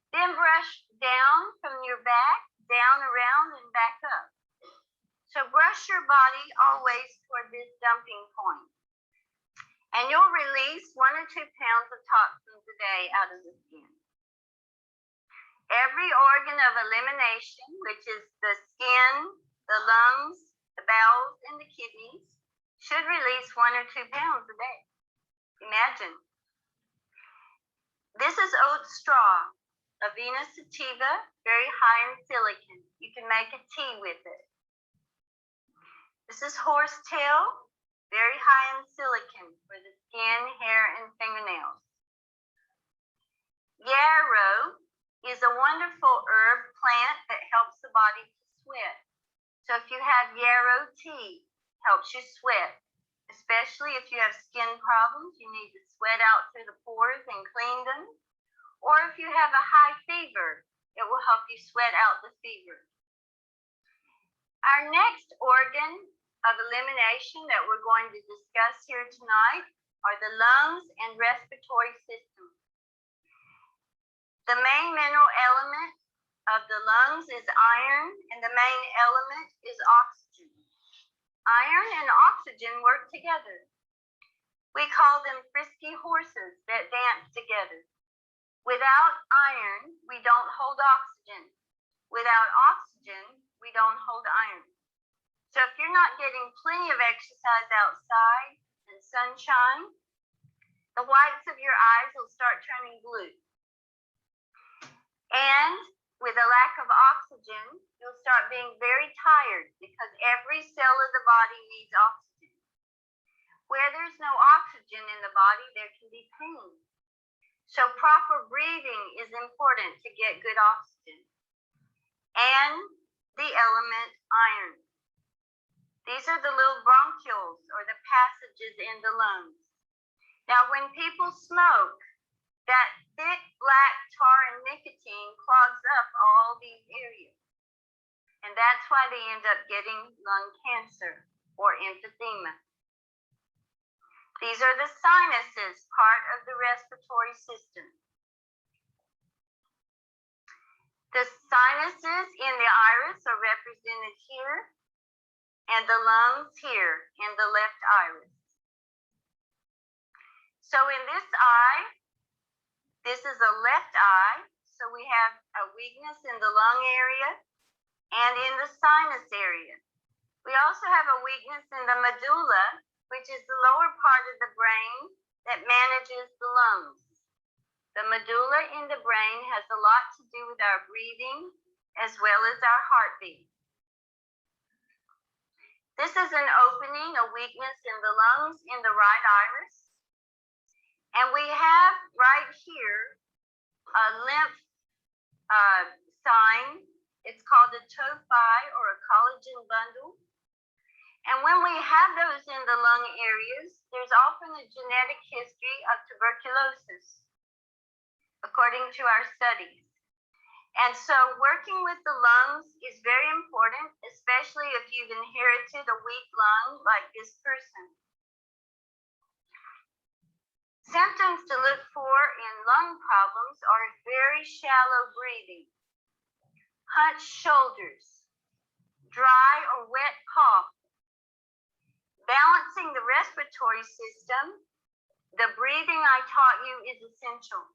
Then brush down from your back, down around and back up. So brush your body always toward this dumping point. And you'll release 1 or 2 pounds of toxins a day out of the skin. Every organ of elimination, which is the skin, the lungs, the bowels, and the kidneys, should release 1 or 2 pounds a day. Imagine. This is oat straw, Avena sativa, very high in silicon. You can make a tea with it. This is horsetail, very high in silicon for the skin, hair, and fingernails. Yarrow is a wonderful herb plant that helps the body to sweat. So if you have yarrow tea, helps you sweat. Especially if you have skin problems, you need to sweat out through the pores and clean them. Or if you have a high fever, it will help you sweat out the fever. Our next organ of elimination that we're going to discuss here tonight are the lungs and respiratory system. The main mineral element of the lungs is iron, and the main element is oxygen. Iron and oxygen work together. We call them frisky horses that dance together. Without iron, we don't hold oxygen. Without oxygen, we don't hold iron. So if you're not getting plenty of exercise outside and sunshine, the whites of your eyes will start turning blue. And with a lack of oxygen, you'll start being very tired because every cell of the body needs oxygen. Where there's no oxygen in the body, there can be pain. So proper breathing is important to get good oxygen. And the element iron. These are the little bronchioles, or the passages in the lungs. Now, when people smoke, That thick black tar and nicotine clogs up all these areas. And that's why they end up getting lung cancer or emphysema. These are the sinuses, part of the respiratory system. The sinuses in the iris are represented here, and the lungs here in the left iris. So in this eye, this is a left eye, so we have a weakness in the lung area and in the sinus area. We also have a weakness in the medulla, which is the lower part of the brain that manages the lungs. The medulla in the brain has a lot to do with our breathing as well as our heartbeat. This is an opening, a weakness in the lungs in the right iris. And we have right here a lymph sign. It's called a tophi or a collagen bundle. And when we have those in the lung areas, there's often a genetic history of tuberculosis, according to our studies. And so working with the lungs is very important, especially if you've inherited a weak lung like this person. Symptoms to look for in lung problems are very shallow breathing, hunched shoulders, dry or wet cough. Balancing the respiratory system, the breathing I taught you is essential.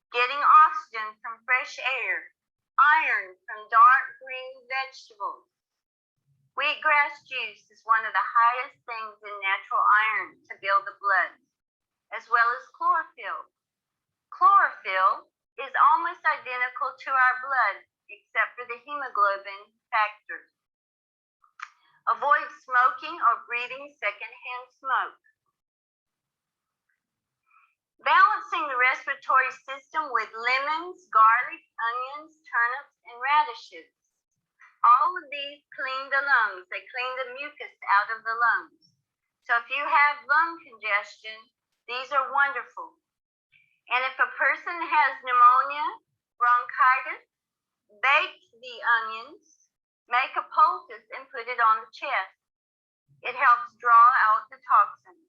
Getting oxygen from fresh air, iron from dark green vegetables. Wheatgrass juice is one of the highest things in natural iron to build the blood, as well as chlorophyll. Chlorophyll is almost identical to our blood, except for the hemoglobin factor. Avoid smoking or breathing secondhand smoke. Balancing the respiratory system with lemons, garlic, onions, turnips, and radishes. All of these clean the lungs. They clean the mucus out of the lungs. So if you have lung congestion, these are wonderful. And if a person has pneumonia, bronchitis, bake the onions, make a poultice and put it on the chest. It helps draw out the toxins.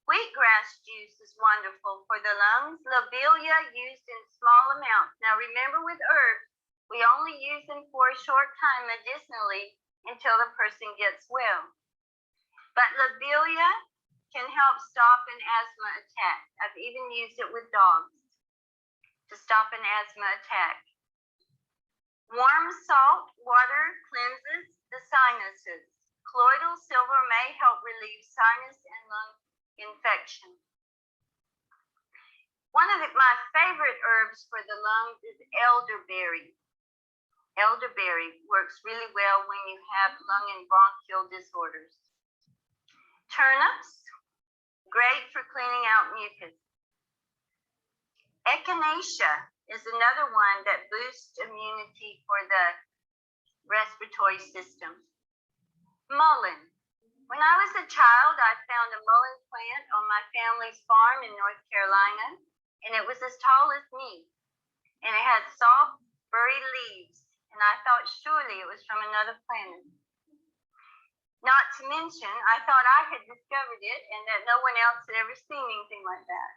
Wheatgrass juice is wonderful for the lungs. Lobelia used in small amounts. Now remember, with herbs, we only use them for a short time medicinally until the person gets well. But lobelia can help stop an asthma attack. I've even used it with dogs to stop an asthma attack. Warm salt water cleanses the sinuses. Colloidal silver may help relieve sinus and lung infection. One of my favorite herbs for the lungs is elderberry. Elderberry works really well when you have lung and bronchial disorders. Turnips, great for cleaning out mucus. Echinacea is another one that boosts immunity for the respiratory system. Mullein. When I was a child, I found a mullein plant on my family's farm in North Carolina, and it was as tall as me. And it had soft, furry leaves, and I thought surely it was from another planet. Not to mention, I thought I had discovered it and that no one else had ever seen anything like that.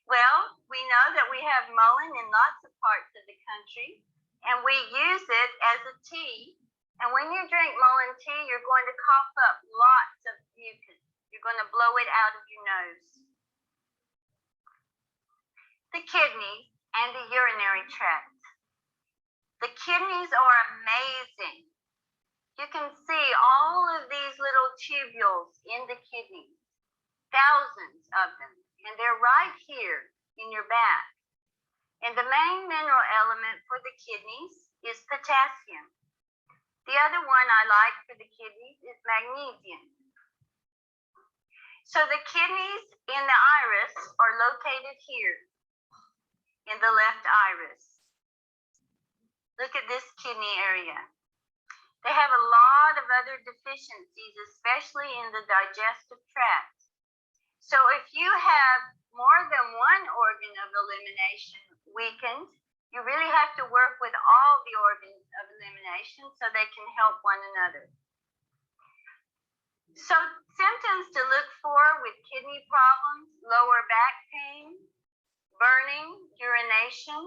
Well, we know that we have mullein in lots of parts of the country, and we use it as a tea. And when you drink mullein tea, you're going to cough up lots of mucus. You're going to blow it out of your nose. The kidneys and the urinary tract. The kidneys are amazing. You can see all of these little tubules in the kidneys, thousands of them, and they're right here in your back. And the main mineral element for the kidneys is potassium. The other one I like for the kidneys is magnesium. So the kidneys in the iris are located here in the left iris. Look at this kidney area. They have a lot of other deficiencies, especially in the digestive tract. So if you have more than organ of elimination weakened, you really have to work with all the organs of elimination so they can help one another. So symptoms to look for with kidney problems: lower back pain, burning, urination,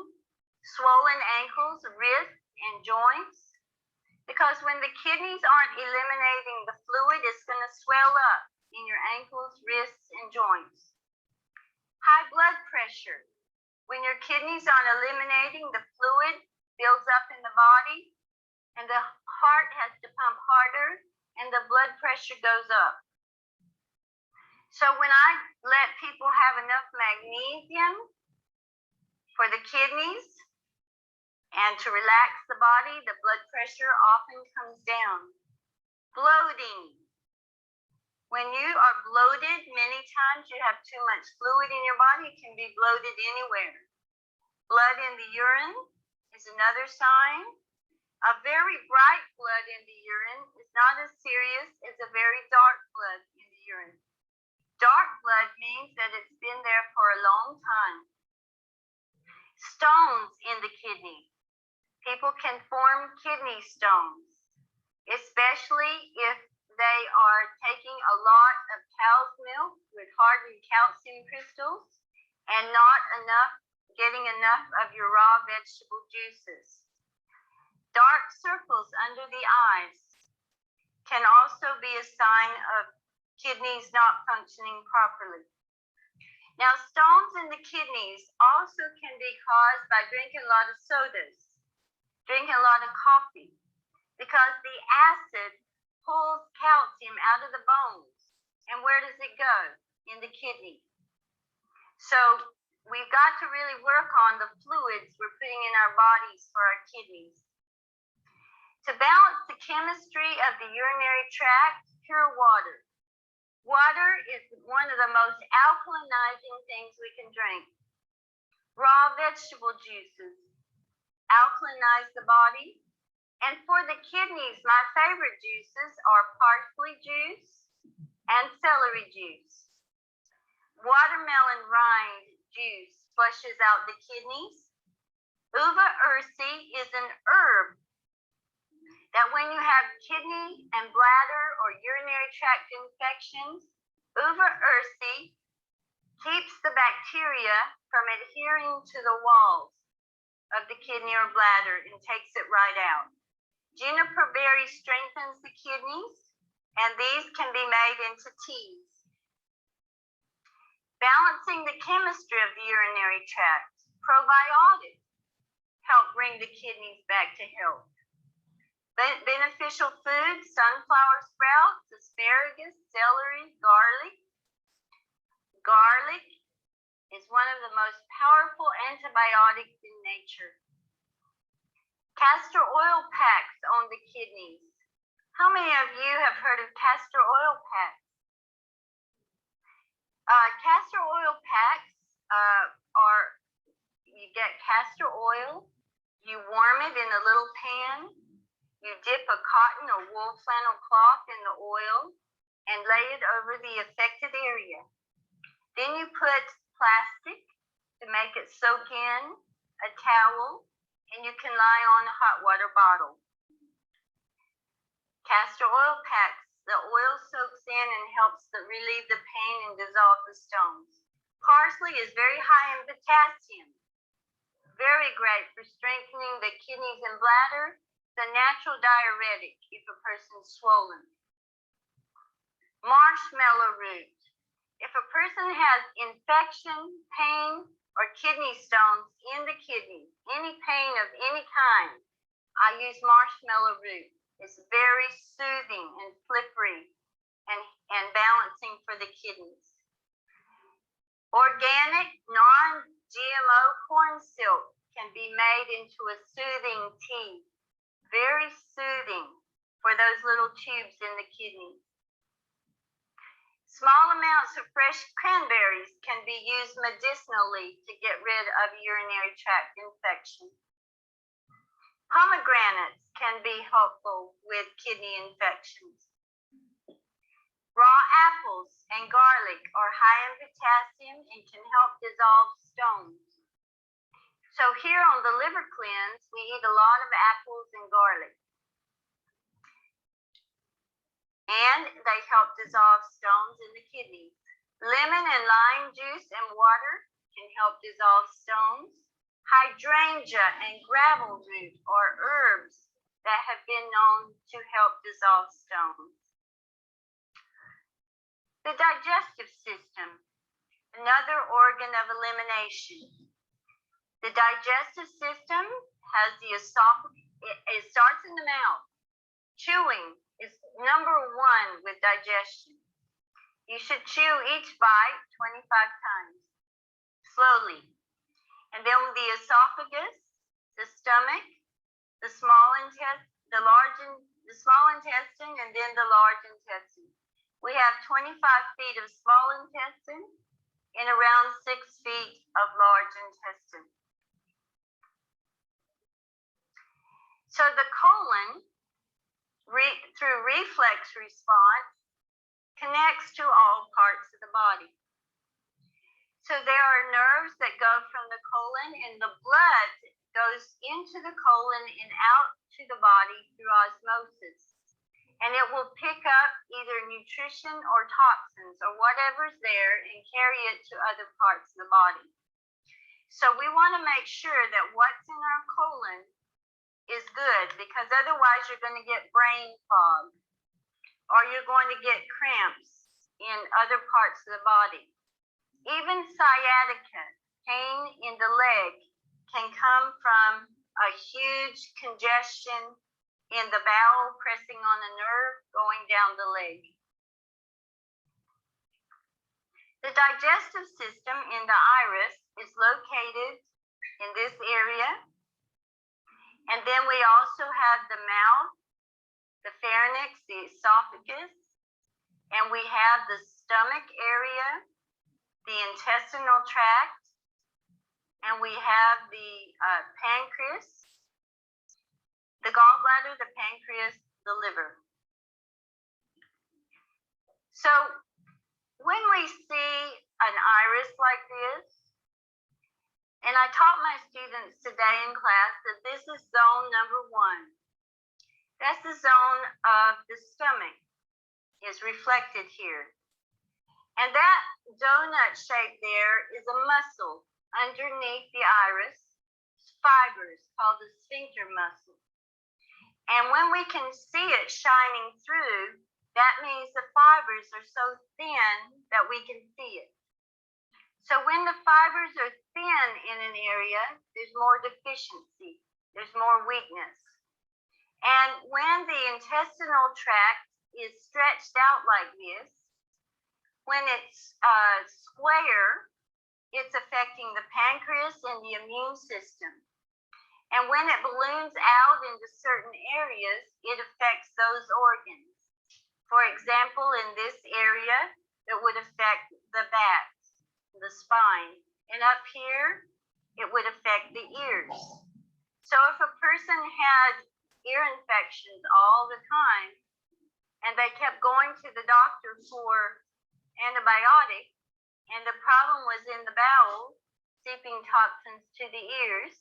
swollen ankles, wrists, and joints. Because when the kidneys aren't eliminating the fluid, it's going to swell up in your ankles, wrists, and joints. High blood pressure. When your kidneys aren't eliminating, the fluid builds up in the body, and the heart has to pump harder, and the blood pressure goes up. So when I let people have enough magnesium for the kidneys and to relax the body, the blood pressure often comes down. Bloating. When you are bloated, many times you have too much fluid in your body. It can be bloated anywhere. Blood in the urine is another sign. A very bright blood in the urine is not as serious as a very dark blood in the urine. Dark blood means that it's been there for a long time. Stones in the kidney. People can form kidney stones, especially if they are taking a lot of cow's milk with hardened calcium crystals and not getting enough of your raw vegetable juices. Dark circles under the eyes can also be a sign of kidneys not functioning properly. Now, stones in the kidneys also can be caused by drinking a lot of sodas, drinking a lot of coffee, because the acid pulls calcium out of the bones. And where does it go? In the kidney. So we've got to really work on the fluids we're putting in our bodies for our kidneys. To balance the chemistry of the urinary tract, pure water. Water is one of the most alkalinizing things we can drink. Raw vegetable juices alkalinize the body. And for the kidneys, my favorite juices are parsley juice and celery juice. Watermelon rind juice flushes out the kidneys. Uva ursi is an herb that when you have kidney and bladder or urinary tract infections, uva ursi keeps the bacteria from adhering to the walls of the kidney or bladder and takes it right out. Juniper berry strengthens the kidneys, and these can be made into teas. Balancing the chemistry of the urinary tract. Probiotics help bring the kidneys back to health. Beneficial foods: sunflower sprouts, asparagus, celery, garlic. Garlic is one of the most powerful antibiotics in nature. Castor oil packs on the kidneys. How many of you have heard of castor oil packs? Castor oil packs you get castor oil, you warm it in a little pan, you dip a cotton or wool flannel cloth in the oil and lay it over the affected area. Then you put plastic to make it soak in, a towel, and you can lie on a hot water bottle. Castor oil packs. The oil soaks in and helps to relieve the pain and dissolve the stones. Parsley is very high in potassium. Very great for strengthening the kidneys and bladder. The natural diuretic if a person's swollen. Marshmallow root. If a person has infection, pain, or kidney stones in the kidney, any pain of any kind, I use marshmallow root. It's very soothing and slippery and balancing for the kidneys. Organic, non-GMO corn silk can be made into a soothing tea. Very soothing for those little tubes in the kidneys. Small amounts of fresh cranberries can be used medicinally to get rid of urinary tract infection. Pomegranates can be helpful with kidney infections. Raw apples and garlic are high in potassium and can help dissolve stones. So here on the liver cleanse, we eat a lot of apples and garlic. And they help dissolve stones in the kidneys. Lemon and lime juice and water can help dissolve stones. Hydrangea and gravel root are herbs that have been known to help dissolve stones. The digestive system, another organ of elimination. The digestive system has the esophagus, it starts in the mouth. Chewing is number one with digestion. You should chew each bite 25 times, slowly. And then the esophagus, the stomach, the small intestine, the small intestine, and then the large intestine. We have 25 feet of small intestine and around 6 feet of large intestine. So the colon, through reflex response, connects to all parts of the body. So there are nerves that go from the colon, and the blood goes into the colon and out to the body through osmosis. And it will pick up either nutrition or toxins or whatever's there and carry it to other parts of the body. So we want to make sure that what's in our colon is good, because otherwise you're going to get brain fog or you're going to get cramps in other parts of the body. Even sciatica, pain in the leg, can come from a huge congestion in the bowel pressing on a nerve going down the leg. The digestive system in the iris is located in this area. And then we also have the mouth, the pharynx, the esophagus, and we have the stomach area, the intestinal tract, and we have the pancreas, the gallbladder, the pancreas, the liver. So when we see an iris like this, and I taught my students today in class that this is zone number 1. That's the zone of the stomach, is reflected here. And that donut shape there is a muscle underneath the iris, fibers called the Sphincter Muscle. And when we can see it shining through, that means the fibers are so thin that we can see it. So when the fibers are thin in an area, there's more deficiency, there's more weakness. And when the intestinal tract is stretched out like this, when it's square, it's affecting the pancreas and the immune system. And when it balloons out into certain areas, it affects those organs. For example, in this area, it would affect the back, the spine, and up here, it would affect the ears. So if a person had ear infections all the time, and they kept going to the doctor for antibiotic, and the problem was in the bowel, seeping toxins to the ears,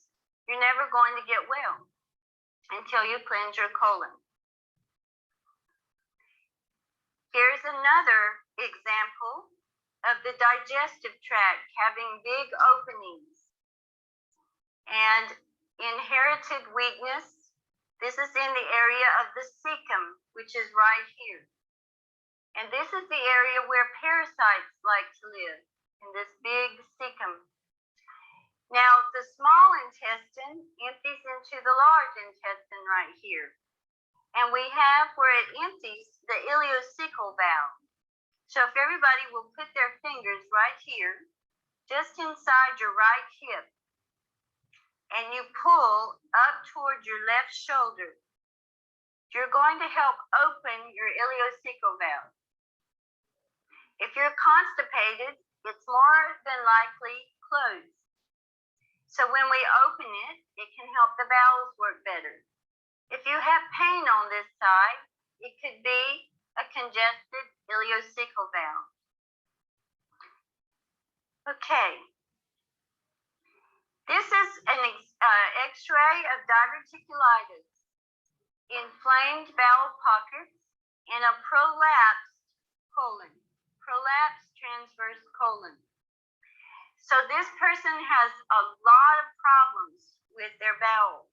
you're never going to get well until you cleanse your colon. Here's another example of the digestive tract having big openings and inherited weakness. This is in the area of the cecum, which is right here. And this is the area where parasites like to live, in this big cecum. Now, the small intestine empties into the large intestine right here. And we have where it empties the Ileocecal Valve. So if everybody will put their fingers right here, just inside your right hip, and you pull up toward your left shoulder, you're going to help open your Ileocecal Valve. If you're constipated, it's more than likely closed. So when we open it, it can help the bowels work better. If you have pain on this side, it could be a congested Ileocecal Valve. Okay, This is an X-ray of diverticulitis, inflamed bowel pockets, and a prolapsed colon, prolapsed transverse colon. So this person has a lot of problems with their bowel.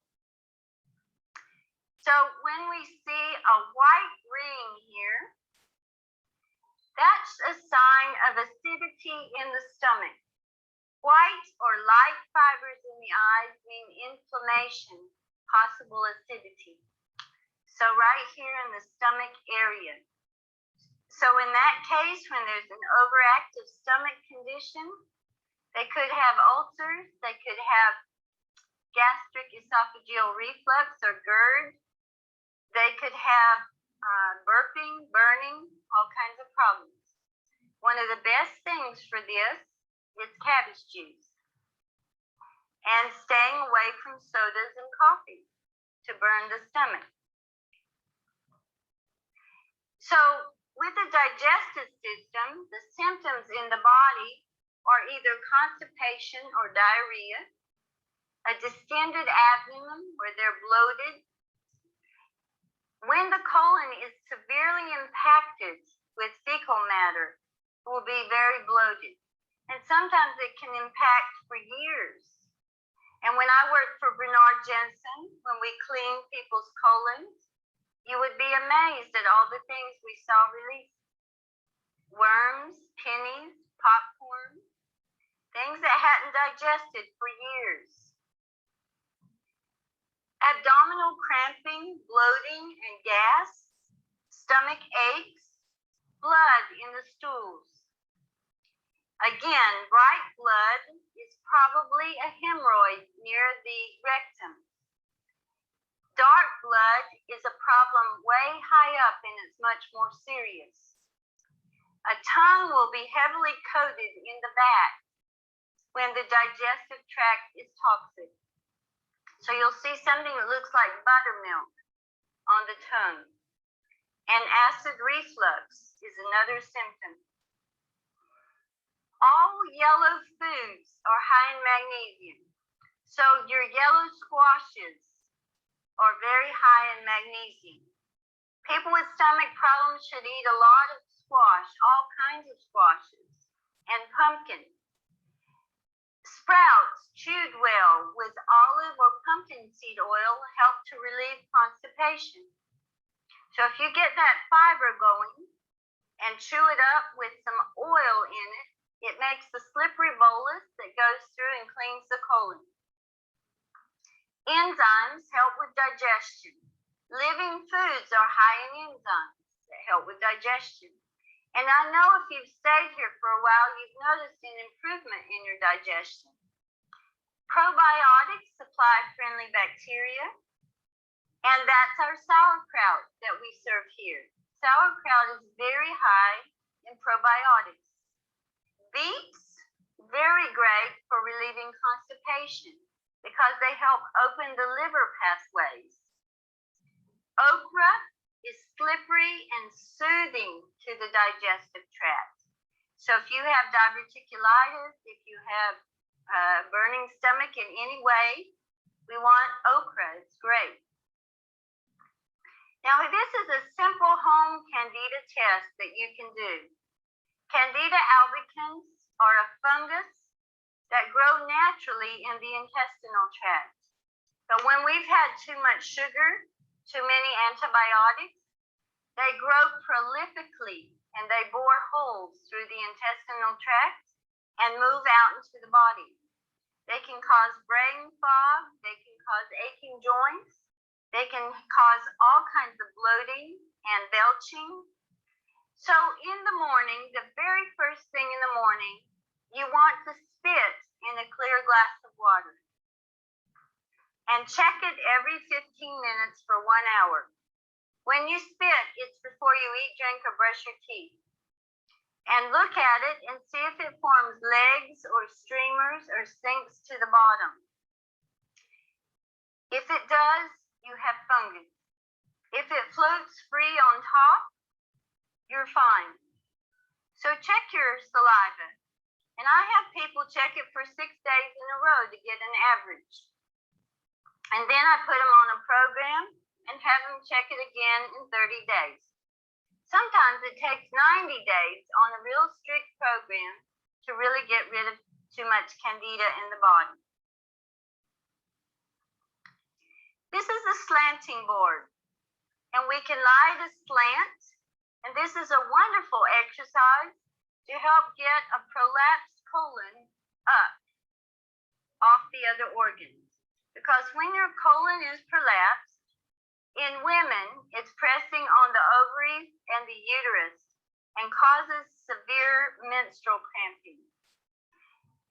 So when we see a white ring here, that's a sign of acidity in the stomach. White or light fibers in the eyes mean inflammation, possible acidity. So right here in the stomach area. So in that case, when there's an overactive stomach condition, they could have ulcers, they could have gastric esophageal reflux or GERD, they could have burping, burning, all kinds of problems. One of the best things for this is cabbage juice and staying away from sodas and coffee to burn the stomach. So with the digestive system, the symptoms in the body are either constipation or diarrhea, a distended abdomen where they're bloated. When the colon is severely impacted with fecal matter, it will be very bloated. And sometimes it can impact for years. And when I worked for Bernard Jensen, when we cleaned people's colons, you would be amazed at all the things we saw released. Worms, pennies, popcorn, things that hadn't digested for years. Abdominal cramping, bloating, and gas, stomach aches, blood in the stools. Again, bright blood is probably a hemorrhoid near the rectum. Dark blood is a problem way high up and it's much more serious. A tongue will be heavily coated in the back when the digestive tract is toxic. So you'll see something that looks like buttermilk on the tongue. And acid reflux is another symptom. All yellow foods are high in magnesium. So your yellow squashes are very high in magnesium. People with stomach problems should eat a lot of squash, all kinds of squashes, and pumpkin. Sprouts chewed well with olive or pumpkin seed oil help to relieve constipation. So if you get that fiber going and chew it up with some oil in it, it makes the slippery bolus that goes through and cleans the colon. Enzymes help with digestion. Living foods are high in enzymes that help with digestion. And I know if you've stayed here for a while, you've noticed an improvement in your digestion. Probiotics supply friendly bacteria, and that's our sauerkraut that we serve here. Sauerkraut is very high in probiotics. Beets, very great for relieving constipation because they help open the liver pathways. Okra is slippery and soothing to the digestive tract. So if you have diverticulitis, if you have burning stomach in any way, we want okra, it's great. Now this is a simple home Candida test that you can do. Candida albicans are a fungus that grow naturally in the intestinal tract. But when we've had too much sugar, too many antibiotics, they grow prolifically and they bore holes through the intestinal tract and move out into the body. They can cause brain fog, they can cause aching joints, they can cause all kinds of bloating and belching. So in the morning, the very first thing in the morning, you want to spit in a clear glass of water. And check it every 15 minutes for 1 hour. When you spit, it's before you eat, drink, or brush your teeth. And look at it and see if it forms legs or streamers or sinks to the bottom. If it does, you have fungus. If it floats free on top, you're fine. So check your saliva. And I have people check it for 6 days in a row. to get an average. And then I put them on a program and have them check it again in 30 days. Sometimes it takes 90 days on a real strict program to really get rid of too much Candida in the body. This is a slanting board, and we can lie to slant, and this is a wonderful exercise to help get a prolapsed colon up off the other organs. Because when your colon is prolapsed, in women, it's pressing on the ovaries and the uterus and causes severe menstrual cramping.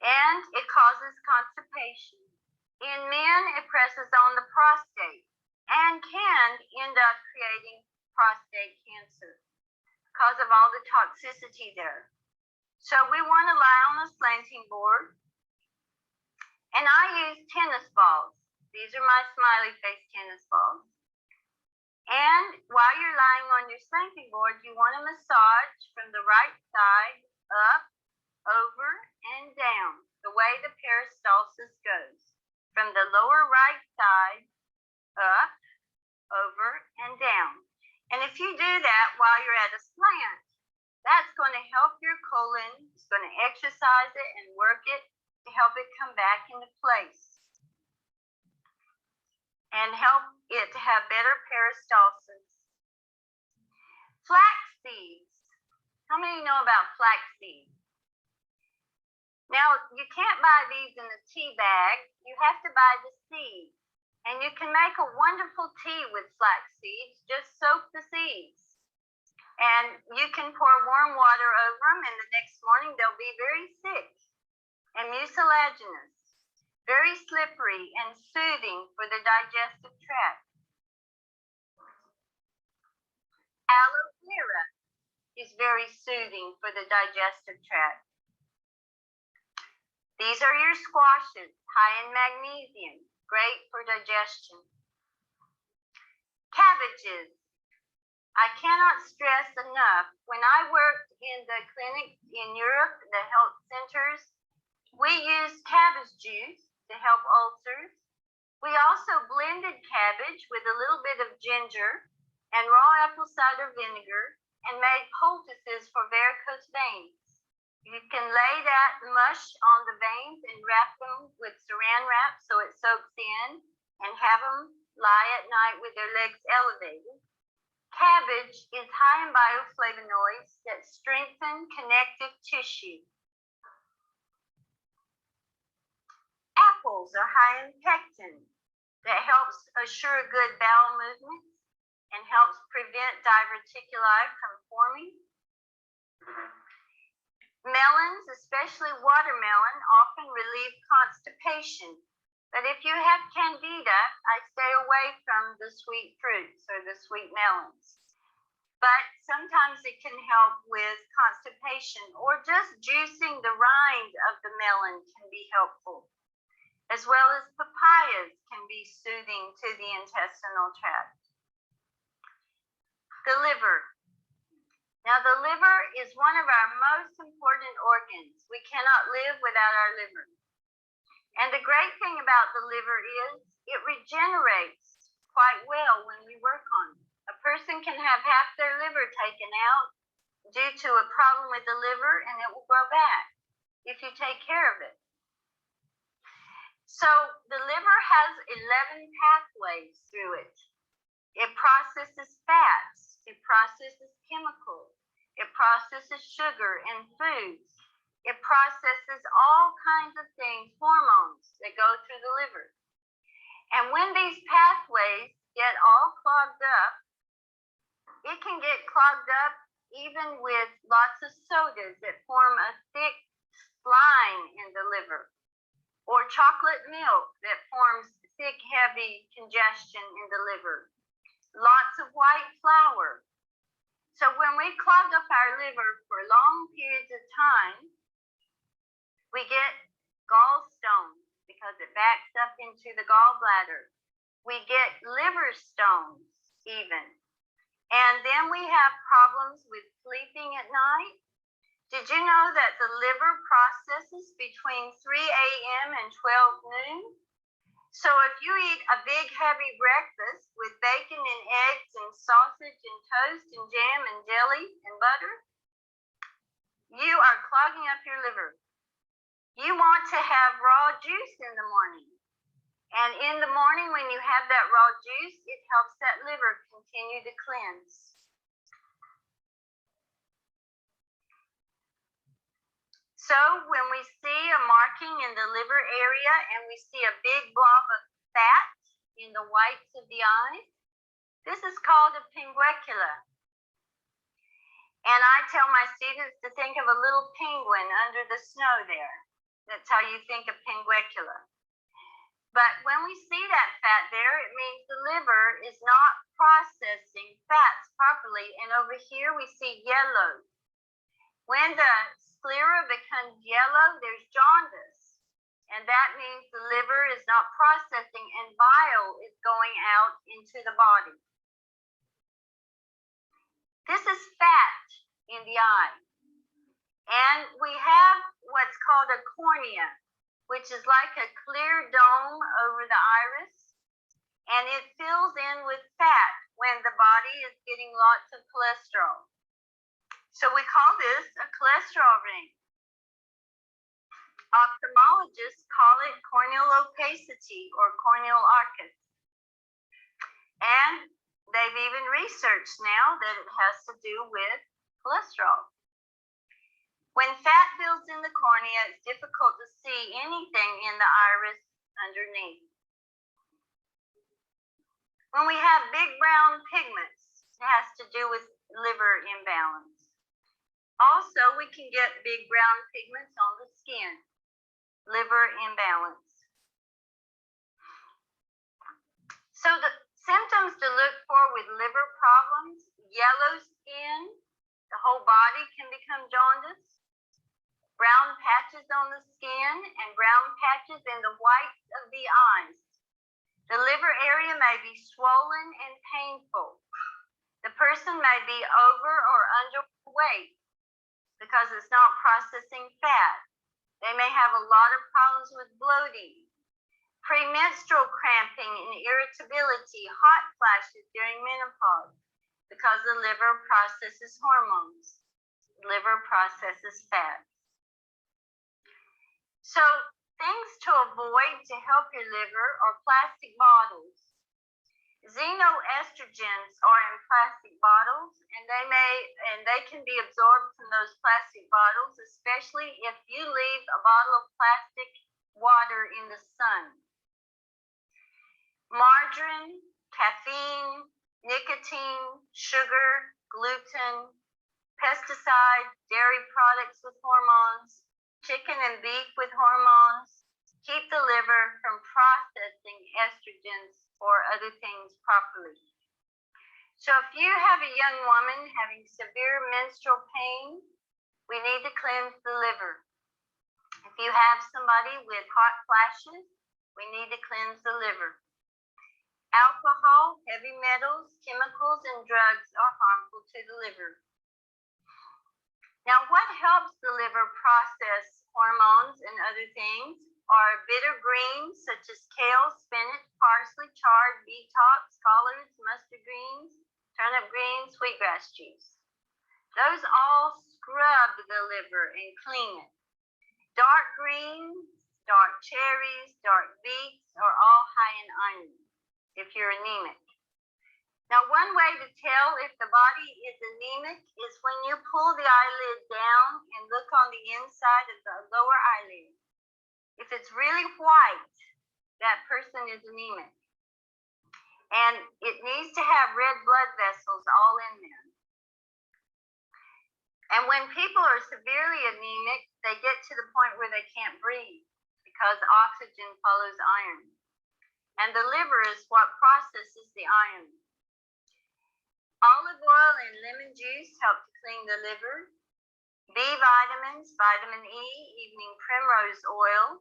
And it causes constipation. In men, it presses on the prostate and can end up creating prostate cancer because of all the toxicity there. So we want to lie on a slanting board. And I use tennis balls. These are my smiley face tennis balls. And while you're lying on your slanting board, you want to massage from the right side up, over, and down, the way the peristalsis goes. From the lower right side, up, over, and down. And if you do that while you're at a slant, that's going to help your colon. It's going to exercise it and work it to help it come back into place and help it to have better peristalsis. Flax seeds. How many know about flax seeds? Now, you can't buy these in a tea bag. You have to buy the seeds. And you can make a wonderful tea with flax seeds. Just soak the seeds. And you can pour warm water over them, and the next morning they'll be very thick and mucilaginous. Very slippery and soothing for the digestive tract. Aloe vera is very soothing for the digestive tract. These are your squashes, high in magnesium, great for digestion. Cabbages. I cannot stress enough, when I worked in the clinic in Europe, the health centers, we used cabbage juice to help ulcers. We also blended cabbage with a little bit of ginger and raw apple cider vinegar and made poultices for varicose veins. You can lay that mush on the veins and wrap them with saran wrap so it soaks in and have them lie at night with their legs elevated. Cabbage is high in bioflavonoids that strengthen connective tissue. Apples are high in pectin that helps assure good bowel movements and helps prevent diverticuli from forming. Melons, especially watermelon, often relieve constipation. But if you have Candida, I stay away from the sweet fruits or the sweet melons. But sometimes it can help with constipation, or just juicing the rind of the melon can be helpful. As well as papayas can be soothing to the intestinal tract. The liver. Now, the liver is one of our most important organs. We cannot live without our liver. And the great thing about the liver is it regenerates quite well when we work on it. A person can have half their liver taken out due to a problem with the liver, and it will grow back if you take care of it. So the liver has 11 pathways through it. It processes fats, it processes chemicals, it processes sugar and foods. It processes all kinds of things, hormones that go through the liver. And when these pathways get all clogged up, it can get clogged up even with lots of sodas that form a thick slime in the liver, or chocolate milk that forms thick, heavy congestion in the liver. Lots of white flour. So when we clog up our liver for long periods of time, we get gallstones because it backs up into the gallbladder. We get liver stones even. And then we have problems with sleeping at night. Did you know that the liver processes between 3 a.m. and 12 noon? So if you eat a big heavy breakfast with bacon and eggs and sausage and toast and jam and jelly and butter, you are clogging up your liver. You want to have raw juice in the morning. And in the morning when you have that raw juice, it helps that liver continue to cleanse. So when we see a marking in the liver area and we see a big blob of fat in the whites of the eyes, this is called a pinguecula. And I tell my students to think of a little penguin under the snow there. That's how you think of pinguecula. But when we see that fat there, it means the liver is not processing fats properly. And over here we see yellow. When the sclera becomes yellow, there's jaundice. And that means the liver is not processing and bile is going out into the body. This is fat in the eye. And we have what's called a cornea, which is like a clear dome over the iris. And it fills in with fat when the body is getting lots of cholesterol. So we call this a cholesterol ring. Ophthalmologists call it corneal opacity or corneal arcus. And they've even researched now that it has to do with cholesterol. When fat builds in the cornea, it's difficult to see anything in the iris underneath. When we have big brown pigments, it has to do with liver imbalance. Also, we can get big brown pigments on the skin, liver imbalance. So the symptoms to look for with liver problems: yellow skin, the whole body can become jaundiced, brown patches on the skin, and brown patches in the whites of the eyes. The liver area may be swollen and painful. The person may be over or underweight because it's not processing fat. They may have a lot of problems with bloating, premenstrual cramping and irritability, hot flashes during menopause because the liver processes hormones. The liver processes fat. So things to avoid to help your liver are plastic bottles. Xenoestrogens are in plastic bottles, and they can be absorbed from those plastic bottles, especially if you leave a bottle of plastic water in the sun. Margarine, caffeine, nicotine, sugar, gluten, pesticides, dairy products with hormones, chicken and beef with hormones keep the liver from processing estrogens or other things properly. So if you have a young woman having severe menstrual pain, we need to cleanse the liver. If you have somebody with hot flashes, we need to cleanse the liver. Alcohol, heavy metals, chemicals, and drugs are harmful to the liver. Now, what helps the liver process hormones and other things are bitter greens such as kale, spinach, parsley, chard, beet tops, collards, mustard greens, turnip greens, wheatgrass juice. Those all scrub the liver and clean it. Dark greens, dark cherries, dark beets are all high in iron if you're anemic. Now, one way to tell if the body is anemic is when you pull the eyelid down and look on the inside of the lower eyelid. If it's really white, that person is anemic. And it needs to have red blood vessels all in them. And when people are severely anemic, they get to the point where they can't breathe because oxygen follows iron. And the liver is what processes the iron. Olive oil and lemon juice help to clean the liver. B vitamins, vitamin E, evening primrose oil,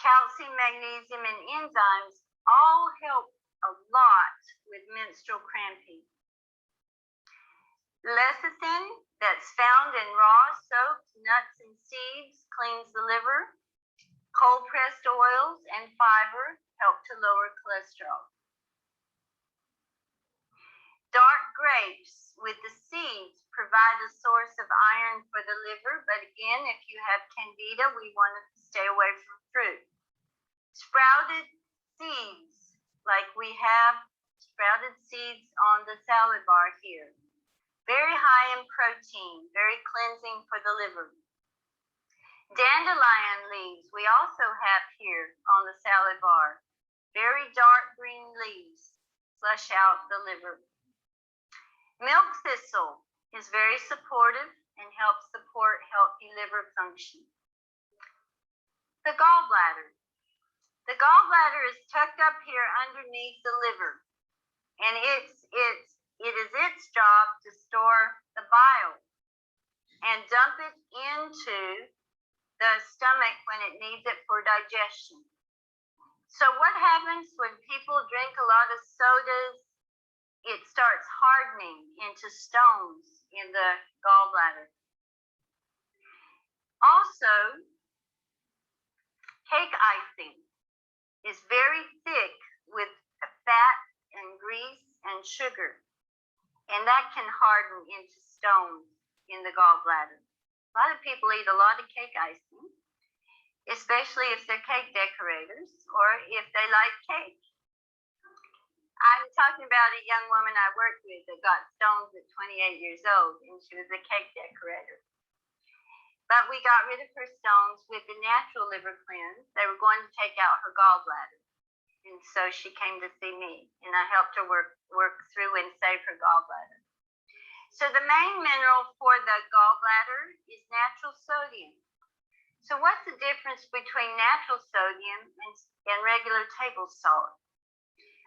calcium, magnesium, and enzymes all help a lot with menstrual cramping. Lecithin that's found in raw soaked nuts and seeds cleans the liver. Cold pressed oils and fiber help to lower cholesterol. Dark grapes with the seeds provide a source of iron for the liver, but again, if you have Candida, we want to stay away from fruit. Sprouted seeds, like we have sprouted seeds on the salad bar here. Very high in protein, very cleansing for the liver. Dandelion leaves we also have here on the salad bar. Very dark green leaves flush out the liver. Milk thistle is very supportive and helps support healthy liver function. The gallbladder. The gallbladder is tucked up here underneath the liver, and it is its job to store the bile and dump it into the stomach when it needs it for digestion. So what happens when people drink a lot of sodas? It starts hardening into stones in the gallbladder. Also, cake icing is very thick with fat and grease and sugar, and that can harden into stones in the gallbladder. A lot of people eat a lot of cake icing, especially if they're cake decorators or if they like cake. I'm talking about a young woman I worked with that got stones at 28 years old, and she was a cake decorator. But we got rid of her stones with the natural liver cleanse. They were going to take out her gallbladder. And so she came to see me, and I helped her work through and save her gallbladder. So the main mineral for the gallbladder is natural sodium. So what's the difference between natural sodium and regular table salt?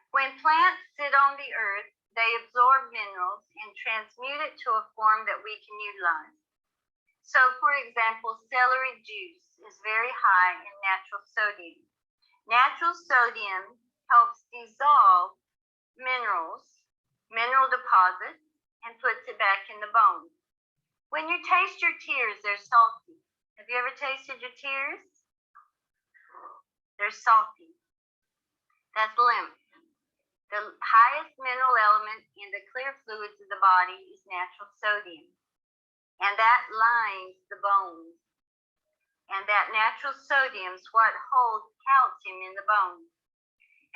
When plants sit on the earth, they absorb minerals and transmute it to a form that we can utilize. So, for example, celery juice is very high in natural sodium. Natural sodium helps dissolve minerals, mineral deposits, and puts it back in the bone. When you taste your tears, they're salty. Have you ever tasted your tears? They're salty. That's lymph. The highest mineral element in the clear fluids of the body is natural sodium, and that lines the bones. And that natural sodium is what holds calcium in the bone.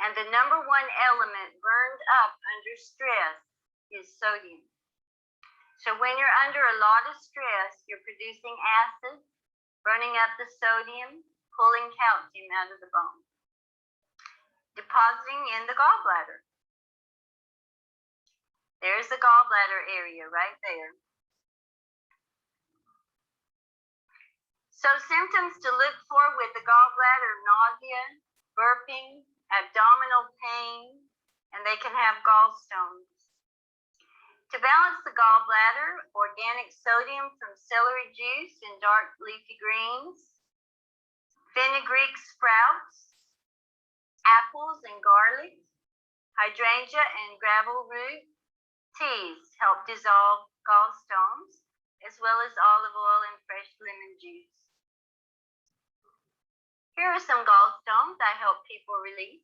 And the number one element burned up under stress is sodium. So when you're under a lot of stress, you're producing acid, burning up the sodium, pulling calcium out of the bone, depositing in the gallbladder. There's the gallbladder area right there. So symptoms to look for with the gallbladder: nausea, burping, abdominal pain, and they can have gallstones. To balance the gallbladder, organic sodium from celery juice and dark leafy greens, fenugreek sprouts, apples and garlic, hydrangea and gravel root teas help dissolve gallstones, as well as olive oil and fresh lemon juice. Here are some gallstones I help people release.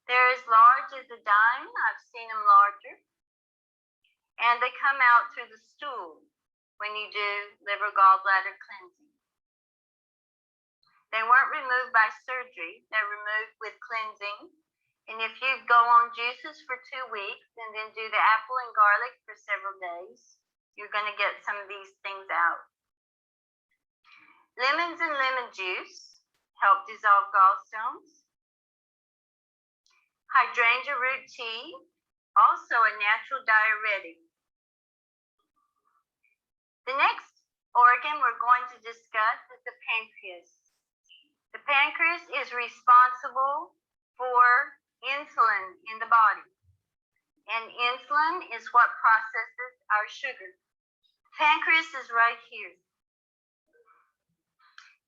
They're as large as a dime. I've seen them larger. And they come out through the stool when you do liver gallbladder cleansing. They weren't removed by surgery. They're removed with cleansing. And if you go on juices for 2 weeks and then do the apple and garlic for several days, you're going to get some of these things out. Lemons and lemon juice help dissolve gallstones. Hydrangea root tea, also a natural diuretic. The next organ we're going to discuss is the pancreas. The pancreas is responsible for insulin in the body. And insulin is what processes our sugar. Pancreas is right here.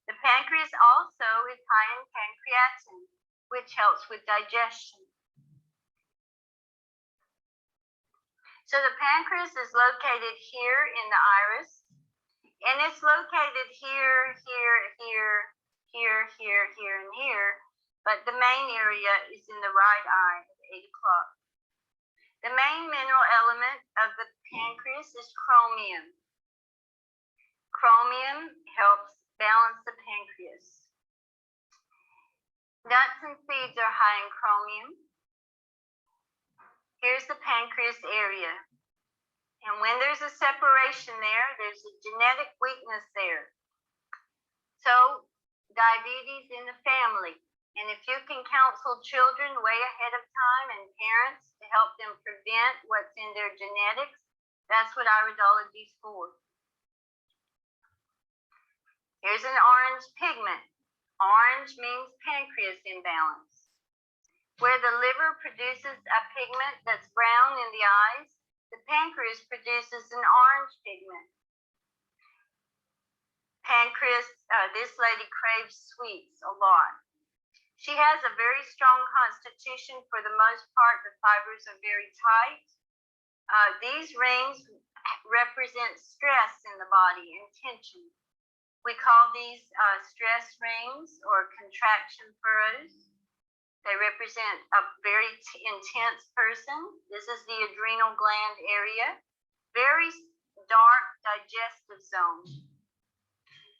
The pancreas also is high in pancreatin, which helps with digestion. So the pancreas is located here in the iris, and it's located here, here, here, here, here, here, and here, but the main area is in the right eye at 8 o'clock. The main mineral element of the pancreas is chromium. Chromium helps balance the pancreas. Nuts and seeds are high in chromium. Here's the pancreas area. And when there's a separation there, there's a genetic weakness there. So, diabetes in the family. And if you can counsel children way ahead of time and parents to help them prevent what's in their genetics, that's what iridology is for. Here's an orange pigment. Orange means pancreas imbalance. Where the liver produces a pigment that's brown in the eyes, the pancreas produces an orange pigment. Pancreas, this lady craves sweets a lot. She has a very strong constitution. For the most part, the fibers are very tight. These rings represent stress in the body and tension. We call these stress rings or contraction furrows. They represent a very intense person. This is the adrenal gland area. Very dark digestive zone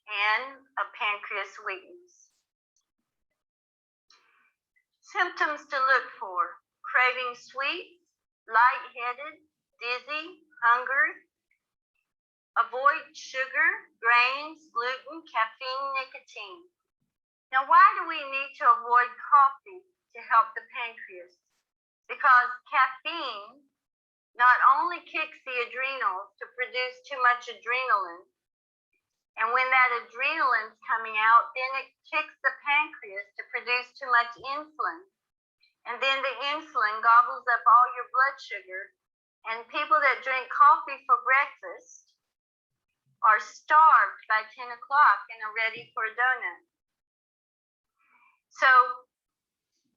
and a pancreas weakness. Symptoms to look for: craving sweets, lightheaded, dizzy, hunger. Avoid sugar, grains, gluten, caffeine, nicotine. Now, why do we need to avoid coffee to help the pancreas? Because caffeine not only kicks the adrenals to produce too much adrenaline, and when that adrenaline's coming out, then it kicks the pancreas to produce too much insulin. And then the insulin gobbles up all your blood sugar. And people that drink coffee for breakfast are starved by 10 o'clock and are ready for a donut. So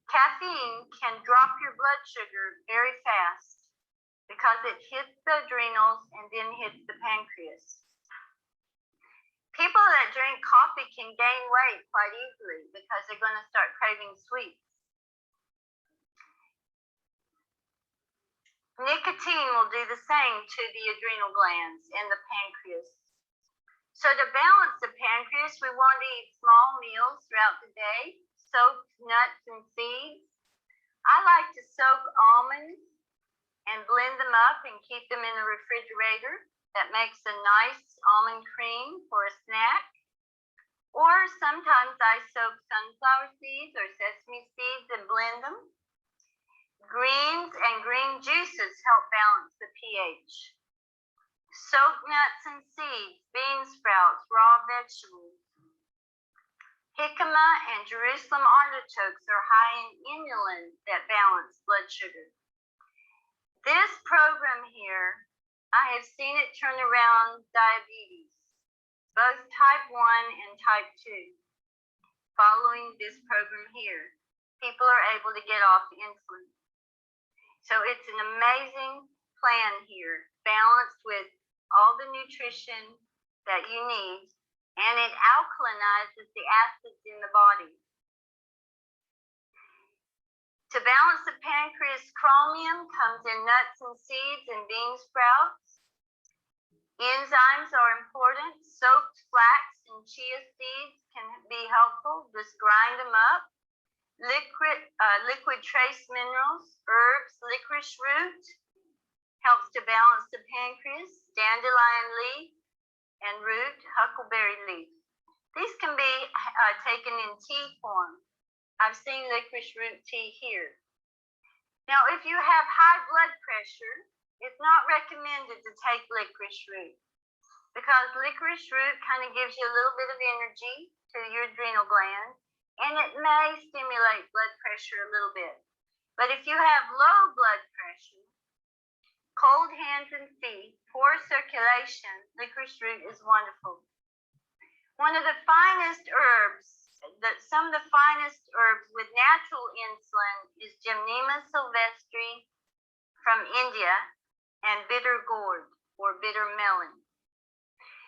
caffeine can drop your blood sugar very fast because it hits the adrenals and then hits the pancreas. People that drink coffee can gain weight quite easily because they're going to start craving sweets. Nicotine will do the same to the adrenal glands and the pancreas. So to balance the pancreas, we want to eat small meals throughout the day, soaked nuts and seeds. I like to soak almonds and blend them up and keep them in the refrigerator. That makes a nice almond cream for a snack. Or sometimes I soak sunflower seeds or sesame seeds and blend them. Greens and green juices help balance the pH. Soaked nuts and seeds, bean sprouts, raw vegetables. Jicama and Jerusalem artichokes are high in inulin that balance blood sugar. This program here, I have seen it turn around diabetes, both type 1 and type 2. Following this program here, people are able to get off insulin. So it's an amazing plan here, balanced with all the nutrition that you need, and it alkalinizes the acids in the body. To balance the pancreas, chromium comes in nuts and seeds and bean sprouts. Enzymes are important. Soaked flax and chia seeds can be helpful. Just grind them up. Liquid trace minerals, herbs, licorice root helps to balance the pancreas. Dandelion leaf and root, huckleberry leaf. These can be taken in tea form. I've seen licorice root tea here. Now, if you have high blood pressure, it's not recommended to take licorice root because licorice root kind of gives you a little bit of energy to your adrenal gland, and it may stimulate blood pressure a little bit. But if you have low blood pressure, cold hands and feet, poor circulation, licorice root is wonderful. One of the finest herbs, some of the finest herbs with natural insulin is Gymnema sylvestre from India, and bitter gourd or bitter melon.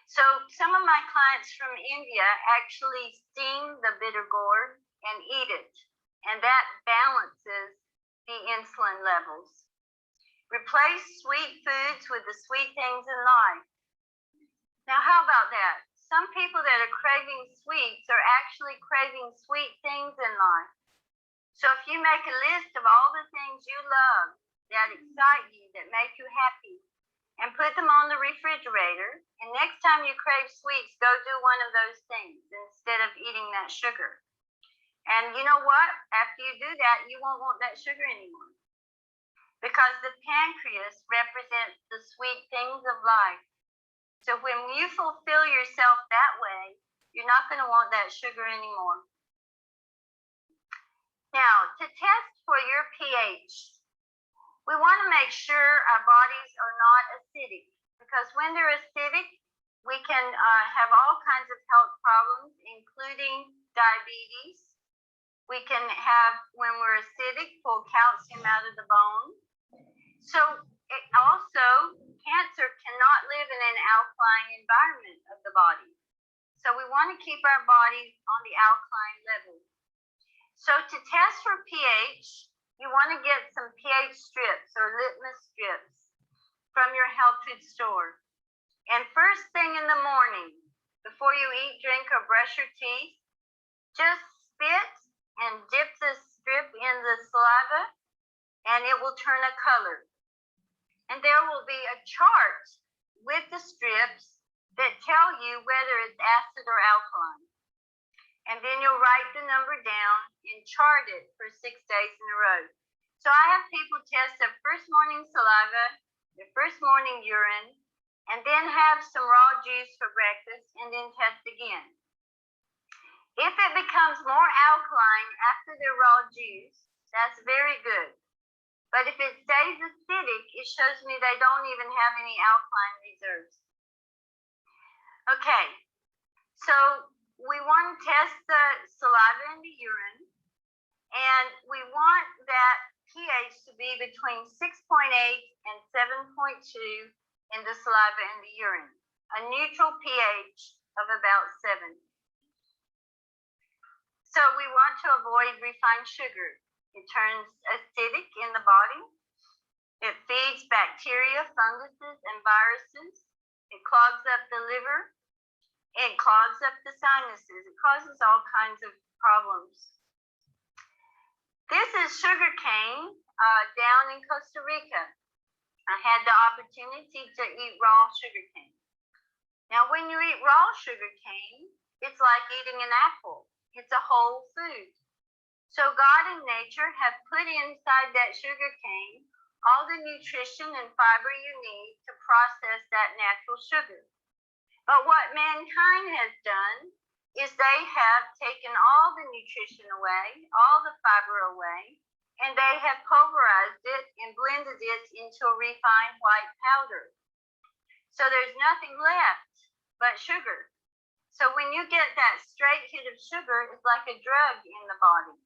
So some of my clients from India actually steam the bitter gourd and eat it, and that balances the insulin levels. Replace sweet foods with the sweet things in life. Now, how about that? Some people that are craving sweets are actually craving sweet things in life. So if you make a list of all the things you love that excite you, that make you happy, and put them on the refrigerator, and next time you crave sweets, go do one of those things instead of eating that sugar. And you know what? After you do that, you won't want that sugar anymore, because the pancreas represents the sweet things of life. So when you fulfill yourself that way, you're not going to want that sugar anymore. Now, to test for your pH, we want to make sure our bodies are not acidic, because when they're acidic, we can have all kinds of health problems, including diabetes. We can have, when we're acidic, pull calcium out of the bone. So cancer cannot live in an alkaline environment of the body. So we want to keep our bodies on the alkaline level. So to test for pH, you want to get some pH strips or litmus strips from your health food store. And first thing in the morning, before you eat, drink, or brush your teeth, just spit and dip the strip in the saliva, and it will turn a color. And there will be a chart with the strips that tell you whether it's acid or alkaline. And then you'll write the number down and chart it for 6 days in a row. So I have people test their first morning saliva, their first morning urine, and then have some raw juice for breakfast, and then test again. If it becomes more alkaline after their raw juice, that's very good. But if it stays acidic, it shows me they don't even have any alkaline reserves. Okay, so we want to test the saliva and the urine, and we want that pH to be between 6.8 and 7.2 in the saliva and the urine, a neutral pH of about 7. So we want to avoid refined sugar. It turns acidic in the body. It feeds bacteria, funguses, and viruses. It clogs up the liver. It clogs up the sinuses. It causes all kinds of problems. This is sugar cane down in Costa Rica. I had the opportunity to eat raw sugar cane. Now, when you eat raw sugar cane, it's like eating an apple. It's a whole food. So God and nature have put inside that sugar cane all the nutrition and fiber you need to process that natural sugar. But what mankind has done is they have taken all the nutrition away, all the fiber away, and they have pulverized it and blended it into a refined white powder. So there's nothing left but sugar. So when you get that straight hit of sugar, it's like a drug in the body.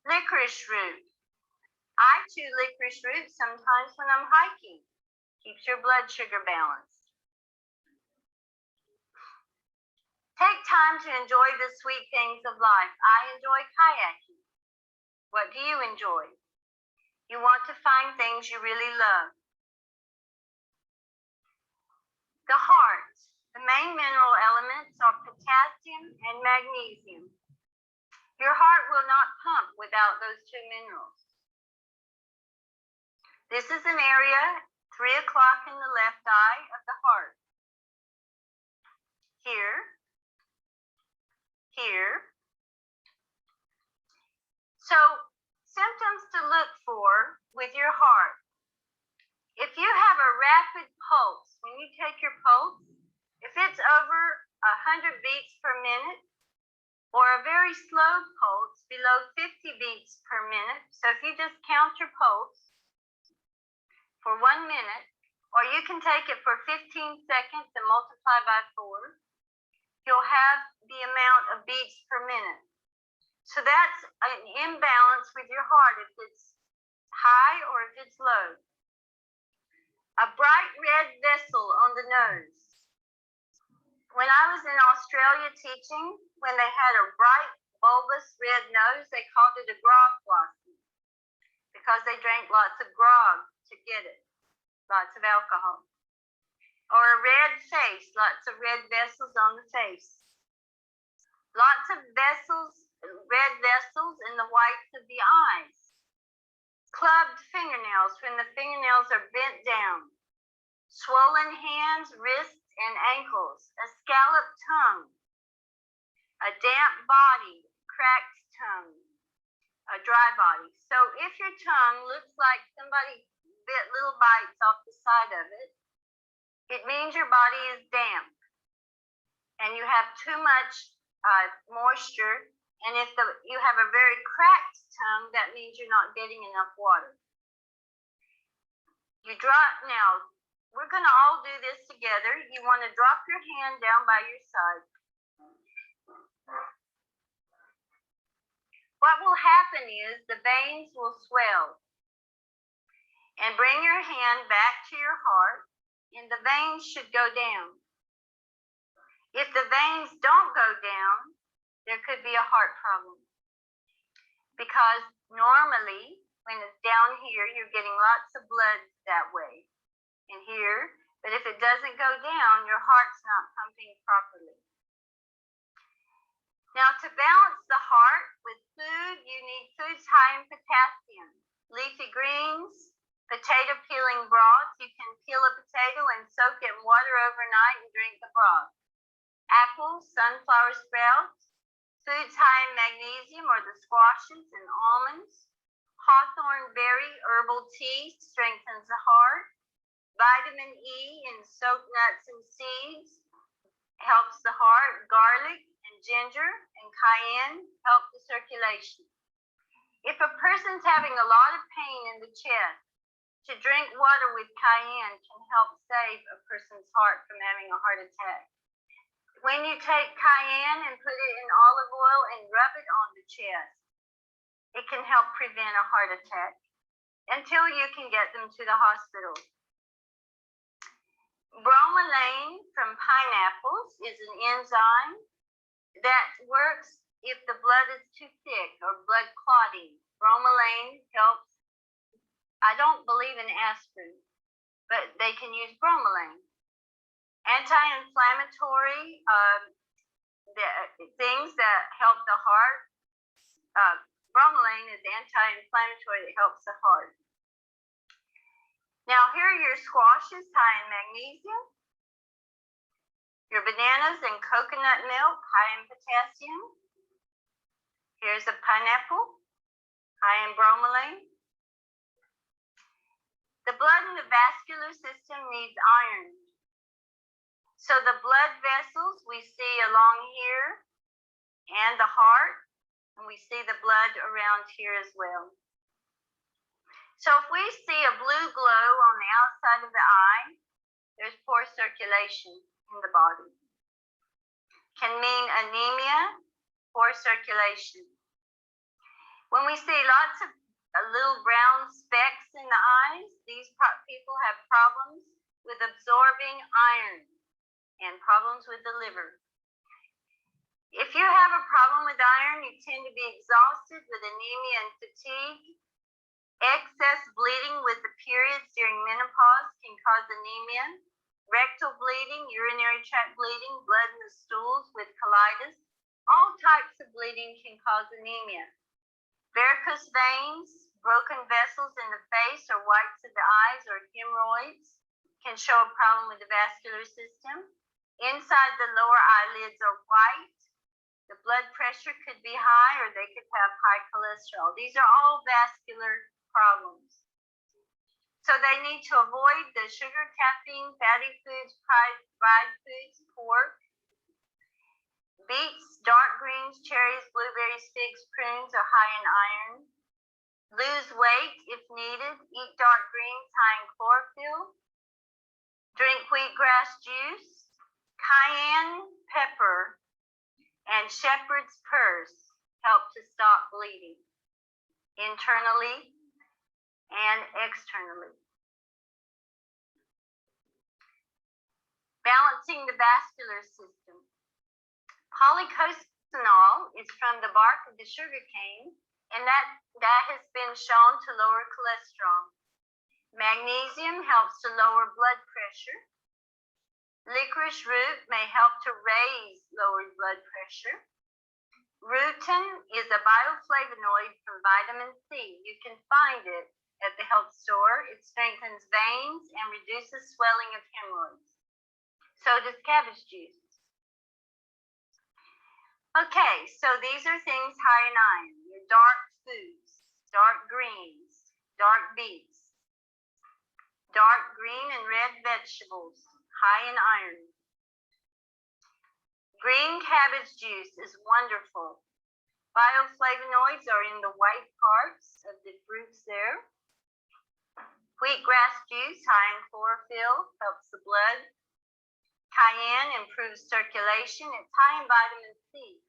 Licorice root. I chew licorice root sometimes when I'm hiking. Keeps your blood sugar balanced. Take time to enjoy the sweet things of life. I enjoy kayaking. What do you enjoy? You want to find things you really love. The heart. The main mineral elements are potassium and magnesium. Your heart will not pump without those two minerals. This is an area 3 o'clock in the left eye of the heart. Here, here. So, symptoms to look for with your heart. If you have a rapid pulse, when you take your pulse, if it's over 100 beats per minute, or a very slow pulse below 50 beats per minute, so if you just count your pulse for 1 minute, or you can take it for 15 seconds and multiply by 4, you'll have the amount of beats per minute. So that's an imbalance with your heart. If it's high or if it's low. A bright red vessel on the nose. When I was in Australia teaching, when they had a bright bulbous red nose, they called it a grog blossom because they drank lots of grog to get it, lots of alcohol. Or a red face, lots of red vessels on the face. Lots of vessels, red vessels in the whites of the eyes. Clubbed fingernails when the fingernails are bent down. Swollen hands, wrists, and ankles. A scalloped tongue. A damp body, cracked tongue. A dry body. So if your tongue looks like somebody bit little bites off the side of it, it means your body is damp and you have too much moisture. And if you have a very cracked tongue, that means you're not getting enough water. You drop, now, we're going to all do this together. You want to drop your hand down by your side. What will happen is the veins will swell. And bring your hand back to your heart, and the veins should go down. If the veins don't go down, there could be a heart problem. Because normally, when it's down here, you're getting lots of blood that way. And here, but if it doesn't go down, your heart's not pumping properly. Now, to balance the heart with food, you need foods high in potassium, leafy greens, potato peeling broth. You can peel a potato and soak it in water overnight and drink the broth. Apples, sunflower sprouts, foods high in magnesium or the squashes and almonds. Hawthorn berry herbal tea strengthens the heart. Vitamin E in soaked nuts and seeds helps the heart. Garlic and ginger and cayenne help the circulation. If a person's having a lot of pain in the chest, to drink water with cayenne can help save a person's heart from having a heart attack. When you take cayenne and put it in olive oil and rub it on the chest, it can help prevent a heart attack until you can get them to the hospital. Bromelain from pineapples is an enzyme that works if the blood is too thick or blood clotting. Bromelain helps. I don't believe in aspirin, but they can use bromelain. Anti-inflammatory things that help the heart. Bromelain is anti-inflammatory that helps the heart. Now here are your squashes high in magnesium. Your bananas and coconut milk high in potassium. Here's a pineapple high in bromelain. The blood in the vascular system needs iron. So the blood vessels we see along here and the heart, and we see the blood around here as well. So if we see a blue glow on the outside of the eye, there's poor circulation in the body. Can mean anemia, poor circulation. When we see lots of little brown specks in the eyes, these people have problems with absorbing iron and problems with the liver. If you have a problem with iron, you tend to be exhausted with anemia and fatigue. Excess bleeding with the periods during menopause can cause anemia. Rectal bleeding, urinary tract bleeding, blood in the stools with colitis. All types of bleeding can cause anemia. Varicose veins, broken vessels in the face or whites of the eyes or hemorrhoids can show a problem with the vascular system. Inside the lower eyelids are white. The blood pressure could be high or they could have high cholesterol. These are all vascular problems. So they need to avoid the sugar, caffeine, fatty foods, fried foods, pork. Beets, dark greens, cherries, blueberries, figs, prunes are high in iron. Lose weight if needed. Eat dark greens high in chlorophyll. Drink wheatgrass juice. Cayenne pepper and shepherd's purse help to stop bleeding. Internally, and externally. Balancing the vascular system. Polycosanol is from the bark of the sugarcane, and that has been shown to lower cholesterol. Magnesium helps to lower blood pressure. Licorice root may help to raise lowered blood pressure. Rutin is a bioflavonoid from vitamin C. You can find it at the health store. It strengthens veins and reduces swelling of hemorrhoids. So does cabbage juice. Okay, so these are things high in iron. Your dark foods, dark greens, dark beets, dark green and red vegetables, high in iron. Green cabbage juice is wonderful. Bioflavonoids are in the white parts of the fruits there. Wheatgrass juice, high in chlorophyll, helps the blood. Cayenne improves circulation. It's high in vitamin C.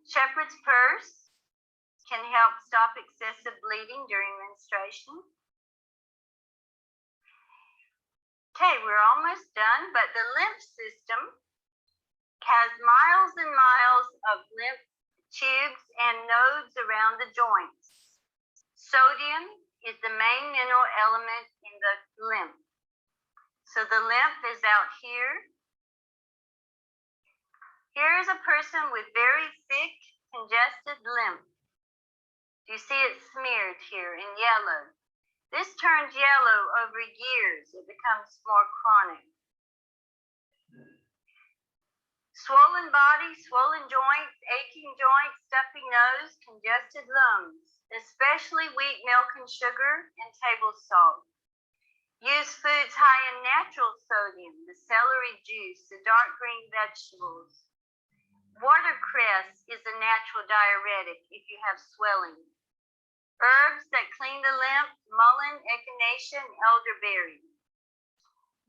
Shepherd's purse can help stop excessive bleeding during menstruation. Okay, we're almost done, but the lymph system has miles and miles of lymph tubes and nodes around the joints. Sodium is the main mineral element in the lymph. So the lymph is out here. Here is a person with very thick, congested lymph. You see it smeared here in yellow. This turns yellow over years. It becomes more chronic. Swollen body, swollen joints, aching joints, stuffy nose, congested lungs, especially wheat, milk, and sugar, and table salt. Use foods high in natural sodium, the celery juice, the dark green vegetables. Watercress is a natural diuretic if you have swelling. Herbs that clean the lymph, mullein, echinacea, and elderberry.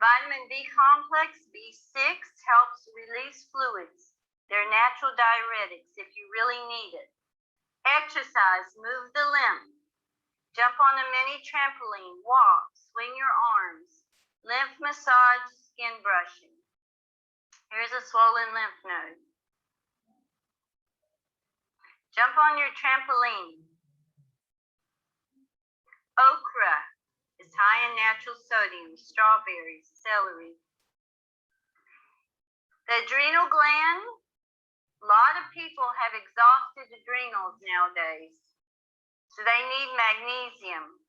Vitamin B complex, B6, helps release fluids. They're natural diuretics if you really need it. Exercise, move the lymph. Jump on a mini trampoline, walk, swing your arms. Lymph massage, skin brushing. Here's a swollen lymph node. Jump on your trampoline. Okra is high in natural sodium, strawberries, celery. The adrenal gland, a lot of people have exhausted adrenals nowadays, so they need magnesium.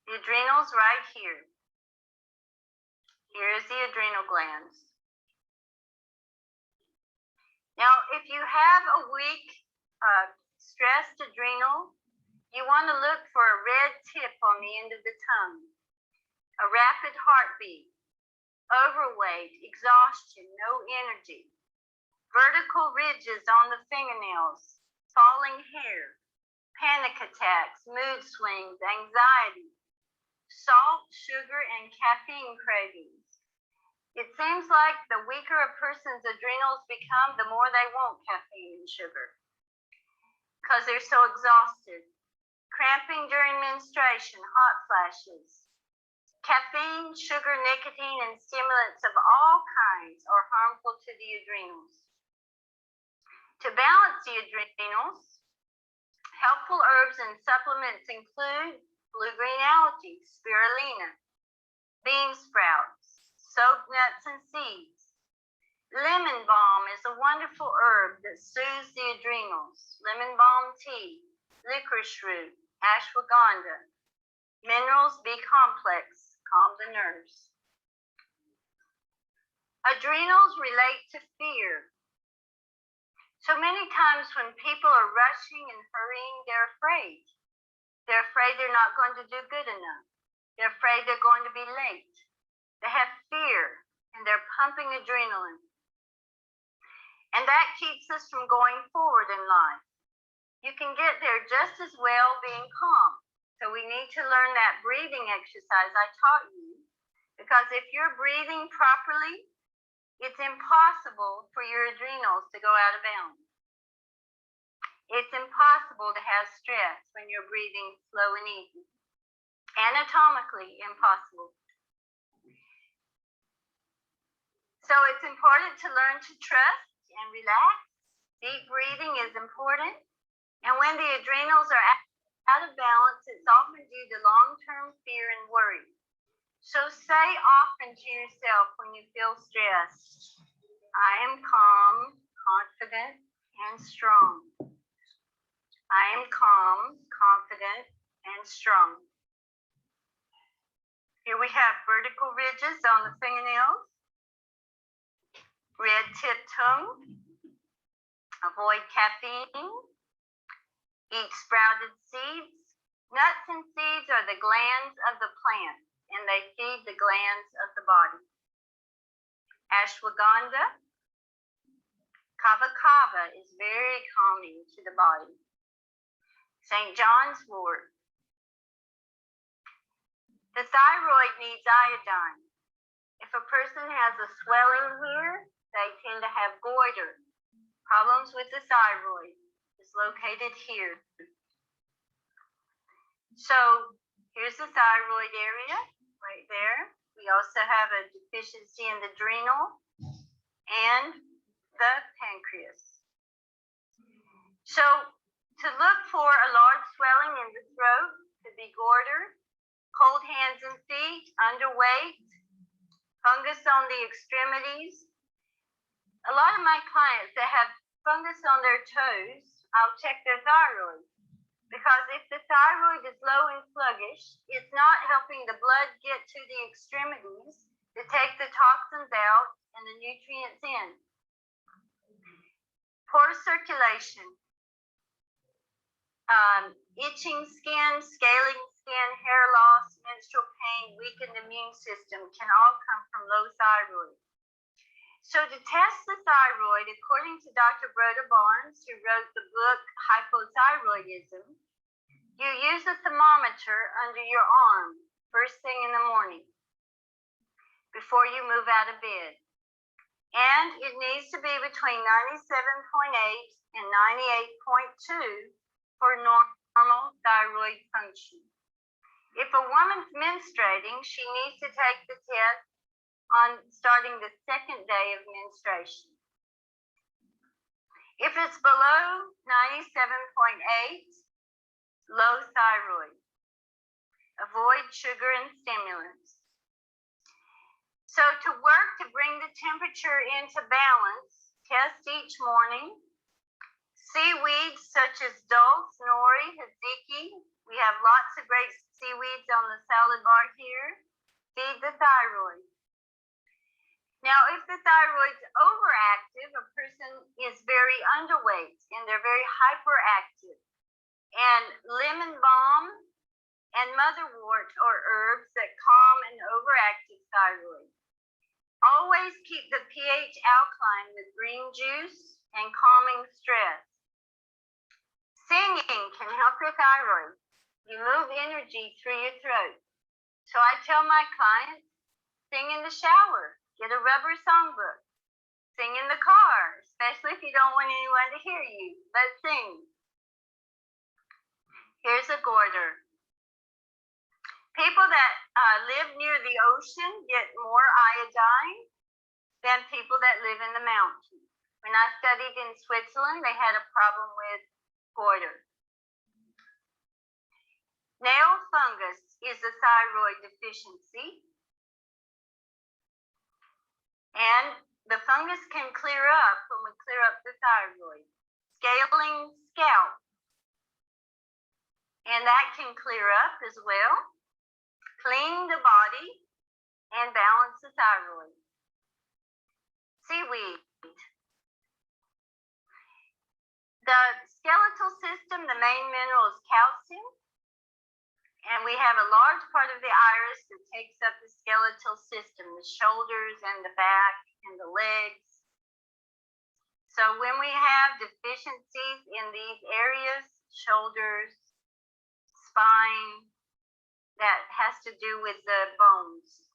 The adrenals right here. Here's the adrenal glands. Now, if you have a weak, stressed adrenal, you want to look for a red tip on the end of the tongue, a rapid heartbeat, overweight, exhaustion, no energy, vertical ridges on the fingernails, falling hair, panic attacks, mood swings, anxiety, salt, sugar, and caffeine cravings. It seems like the weaker a person's adrenals become, the more they want caffeine and sugar because they're so exhausted. Cramping during menstruation, hot flashes. Caffeine, sugar, nicotine, and stimulants of all kinds are harmful to the adrenals. To balance the adrenals, helpful herbs and supplements include blue-green algae, spirulina, bean sprouts, soaked nuts and seeds. Lemon balm is a wonderful herb that soothes the adrenals. Lemon balm tea, licorice root, ashwagandha, minerals B complex, calm the nerves. Adrenals relate to fear. So many times when people are rushing and hurrying, they're afraid. They're afraid they're not going to do good enough. They're afraid they're going to be late. They have fear and they're pumping adrenaline. And that keeps us from going forward in life. You can get there just as well being calm. So we need to learn that breathing exercise I taught you, because if you're breathing properly, it's impossible for your adrenals to go out of bounds. It's impossible to have stress when you're breathing slow and easy. Anatomically impossible. So it's important to learn to trust and relax. Deep breathing is important. And when the adrenals are out of balance, it's often due to long-term fear and worry. So say often to yourself when you feel stressed, I am calm, confident, and strong. I am calm, confident, and strong. Here we have vertical ridges on the fingernails, red tip tongue, avoid caffeine, eat sprouted seeds. Nuts and seeds are the glands of the plant, and they feed the glands of the body. Ashwagandha, kava kava is very calming to the body. St. John's wort. The thyroid needs iodine. If a person has a swelling here, they tend to have goiter. Problems with the thyroid is located here. So here's the thyroid area right there. We also have a deficiency in the adrenal and the pancreas. So to look for a large swelling in the throat, could be goiter, cold hands and feet, underweight, fungus on the extremities. A lot of my clients that have fungus on their toes, I'll check their thyroid. Because if the thyroid is low and sluggish, it's not helping the blood get to the extremities to take the toxins out and the nutrients in. Poor circulation, itching skin, scaling skin, hair loss, menstrual pain, weakened immune system can all come from low thyroid. So to test the thyroid, according to Dr. Broda Barnes, who wrote the book Hypothyroidism, you use a thermometer under your arm first thing in the morning before you move out of bed. And it needs to be between 97.8 and 98.2 for normal thyroid function. If a woman's menstruating, she needs to take the test on starting the second day of menstruation. If it's below 97.8, low thyroid. Avoid sugar and stimulants. So to work to bring the temperature into balance, test each morning. Seaweeds such as dulse, nori, tzatziki. We have lots of great seaweeds on the salad bar here. Feed the thyroid. Now, if the thyroid's overactive, a person is very underweight and they're very hyperactive. And lemon balm and motherwort are herbs that calm an overactive thyroid. Always keep the pH alkaline with green juice and calming stress. Singing can help your thyroid. You move energy through your throat. So I tell my clients, sing in the shower. Get a rubber songbook. Sing in the car, especially if you don't want anyone to hear you, but sing. Here's a goiter. People that live near the ocean get more iodine than people that live in the mountains. When I studied in Switzerland, they had a problem with goiter. Nail fungus is a thyroid deficiency. And the fungus can clear up when we clear up the thyroid. Scaling scalp. And that can clear up as well. Clean the body and balance the thyroid. Seaweed. The skeletal system, the main mineral is calcium. And we have a large part of the iris that takes up the skeletal system, the shoulders and the back and the legs. So when we have deficiencies in these areas, shoulders, spine, that has to do with the bones.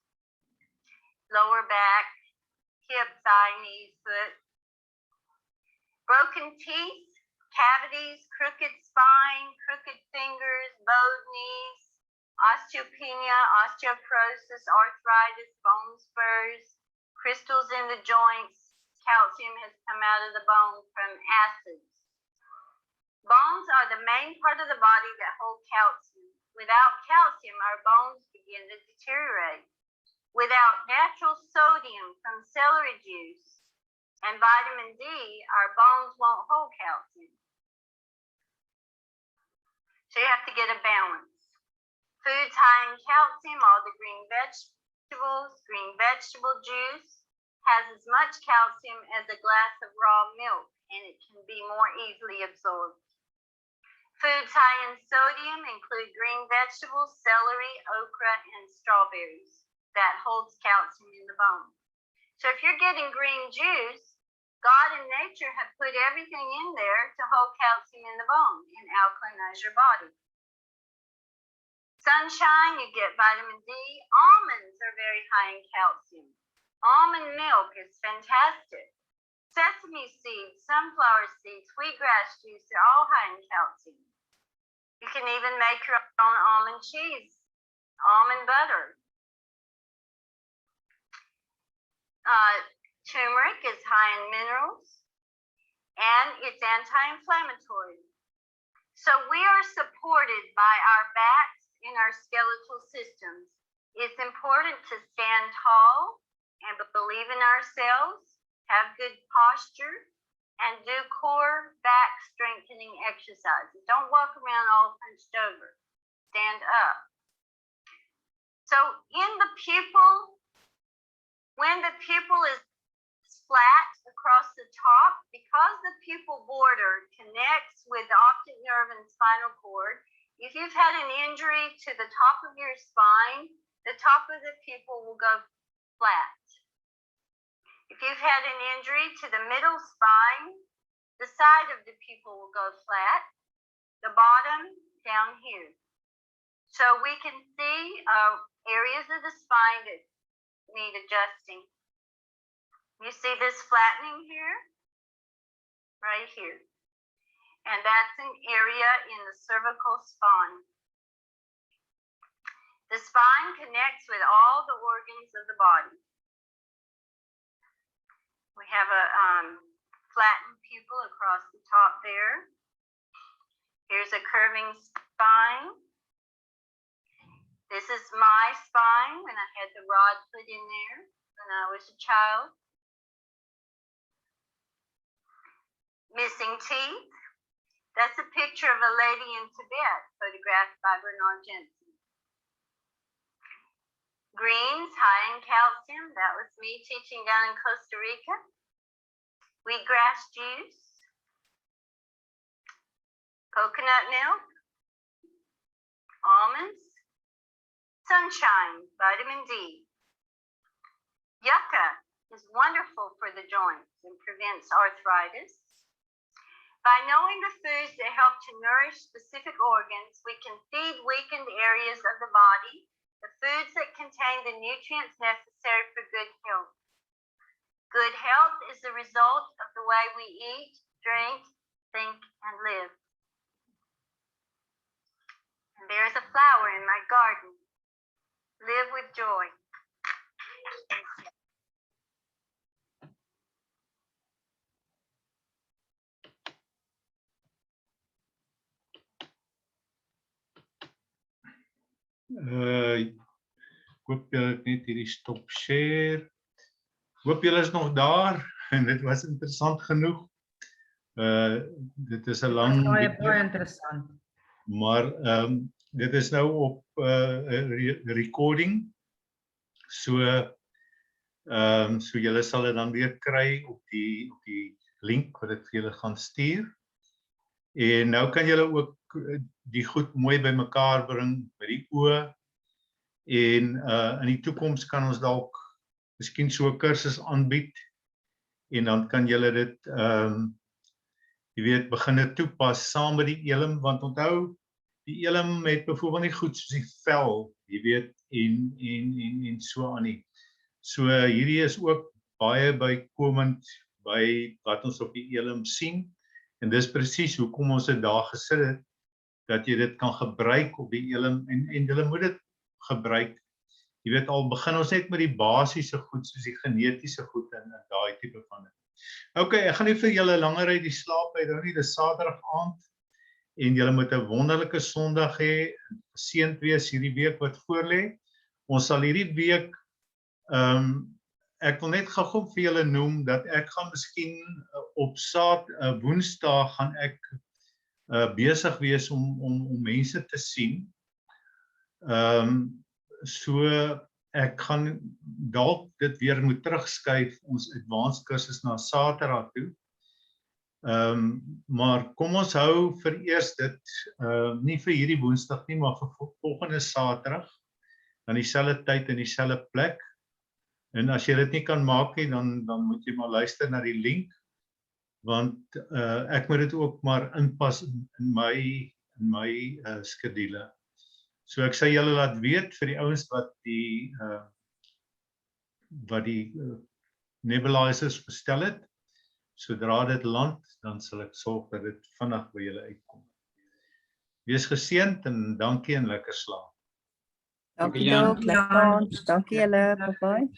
Lower back, hip, thigh, knee, foot. Broken teeth cavities, crooked spine, crooked fingers, bowed knees, osteopenia, osteoporosis, arthritis, bone spurs, crystals in the joints. Calcium has come out of the bone from acids. Bones are the main part of the body that hold calcium. Without calcium, our bones begin to deteriorate. Without natural sodium from celery juice and vitamin D, our bones won't hold calcium. So you have to get a balance. Foods high in calcium, all the green vegetable juice has as much calcium as a glass of raw milk, and it can be more easily absorbed. Foods high in sodium include green vegetables, celery, okra, and strawberries. That holds calcium in the bone. So if you're getting green juice, God and nature have put everything in there to hold calcium in the bone and alkalinize your body. Sunshine, you get vitamin D. Almonds are very high in calcium. Almond milk is fantastic. Sesame seeds, sunflower seeds, wheatgrass juice, they're all high in calcium. You can even make your own almond cheese, almond butter. Turmeric is high in minerals, and it's anti-inflammatory. So we are supported by our backs and our skeletal systems. It's important to stand tall and believe in ourselves, have good posture, and do core back strengthening exercises. Don't walk around all hunched over. Stand up. So in the pupil, when the pupil is flat across the top, because the pupil border connects with the optic nerve and spinal cord, if you've had an injury to the top of your spine, the top of the pupil will go flat. If you've had an injury to the middle spine, the side of the pupil will go flat, the bottom down here. So we can see areas of the spine that need adjusting. You see this flattening here, right here. And that's an area in the cervical spine. The spine connects with all the organs of the body. We have a flattened pupil across the top there. Here's a curving spine. This is my spine when I had the rod put in there when I was a child. Missing teeth. That's a picture of a lady in Tibet, photographed by Bernard Jensen. Greens, high in calcium. That was me teaching down in Costa Rica. Wheatgrass juice. Coconut milk. Almonds. Sunshine, vitamin D. Yucca is wonderful for the joints and prevents arthritis. By knowing the foods that help to nourish specific organs, we can feed weakened areas of the body the foods that contain the nutrients necessary for good health. Good health is the result of the way we eat, drink, think, and live. And there's a flower in my garden. Live with joy. Hoop julle het net hierdie stop share. Hoop julle is nog daar en dit was interessant genoeg. Dit is 'n lang Baie interessant. maar dit is nou op recording. So julle sal dit dan weer kry op die link wat ek vir julle gaan stuur. En nou kan julle ook die goed mooi bymekaar bring met die oë. En in die toekoms kan ons dalk miskien so 'n kursus aanbied. En dan kan julle dit jy weet begin toepas saam met die ELIM, want onthou die ELIM het byvoorbeeld nie goed soos die vel, jy weet, en so aan nie. So hierdie is ook baie bykomend by wat ons op die ELIM sien. En dis presies hoekom ons dit daar gesit het, dat jy dit kan gebruik op die ELIM, en jy moet dit gebruik. Jy weet, al begin ons net met die basiese goed, soos die genetiese goed en daai tipe van dit. Ok, ek gaan nie vir julle langer uit die slaap uit hou nie, dis Saterdag aand, en julle moet 'n wonderlike Sondag hê, geseënd wees hierdie week wat voorlê. Ons sal hierdie week, ek wil net gou vir julle noem, dat ek gaan miskien op Woensdag gaan ek besig wees om mense te sien. So ek gaan dalk dit weer moet terugskuif, ons advanced kursus na Saterdag toe. Maar kom ons hou vir eers dit, nie vir hierdie Woensdag nie, maar vir volgende Saterdag, aan dieselfde tyd en dieselfde plek. En as jy dit nie kan maak nie, dan moet jy maar luister na die link, want ek moet dit ook maar inpas in my skedule. So ek sal julle laat weet vir die ouens wat die nebulizers bestel het. Sodra dit land, dan sal ek sorg dat dit vinnig by julle uitkom. Wees geseënd en dankie en lekker slaap. Dankie, lekker aand. Dankie julle, bye bye.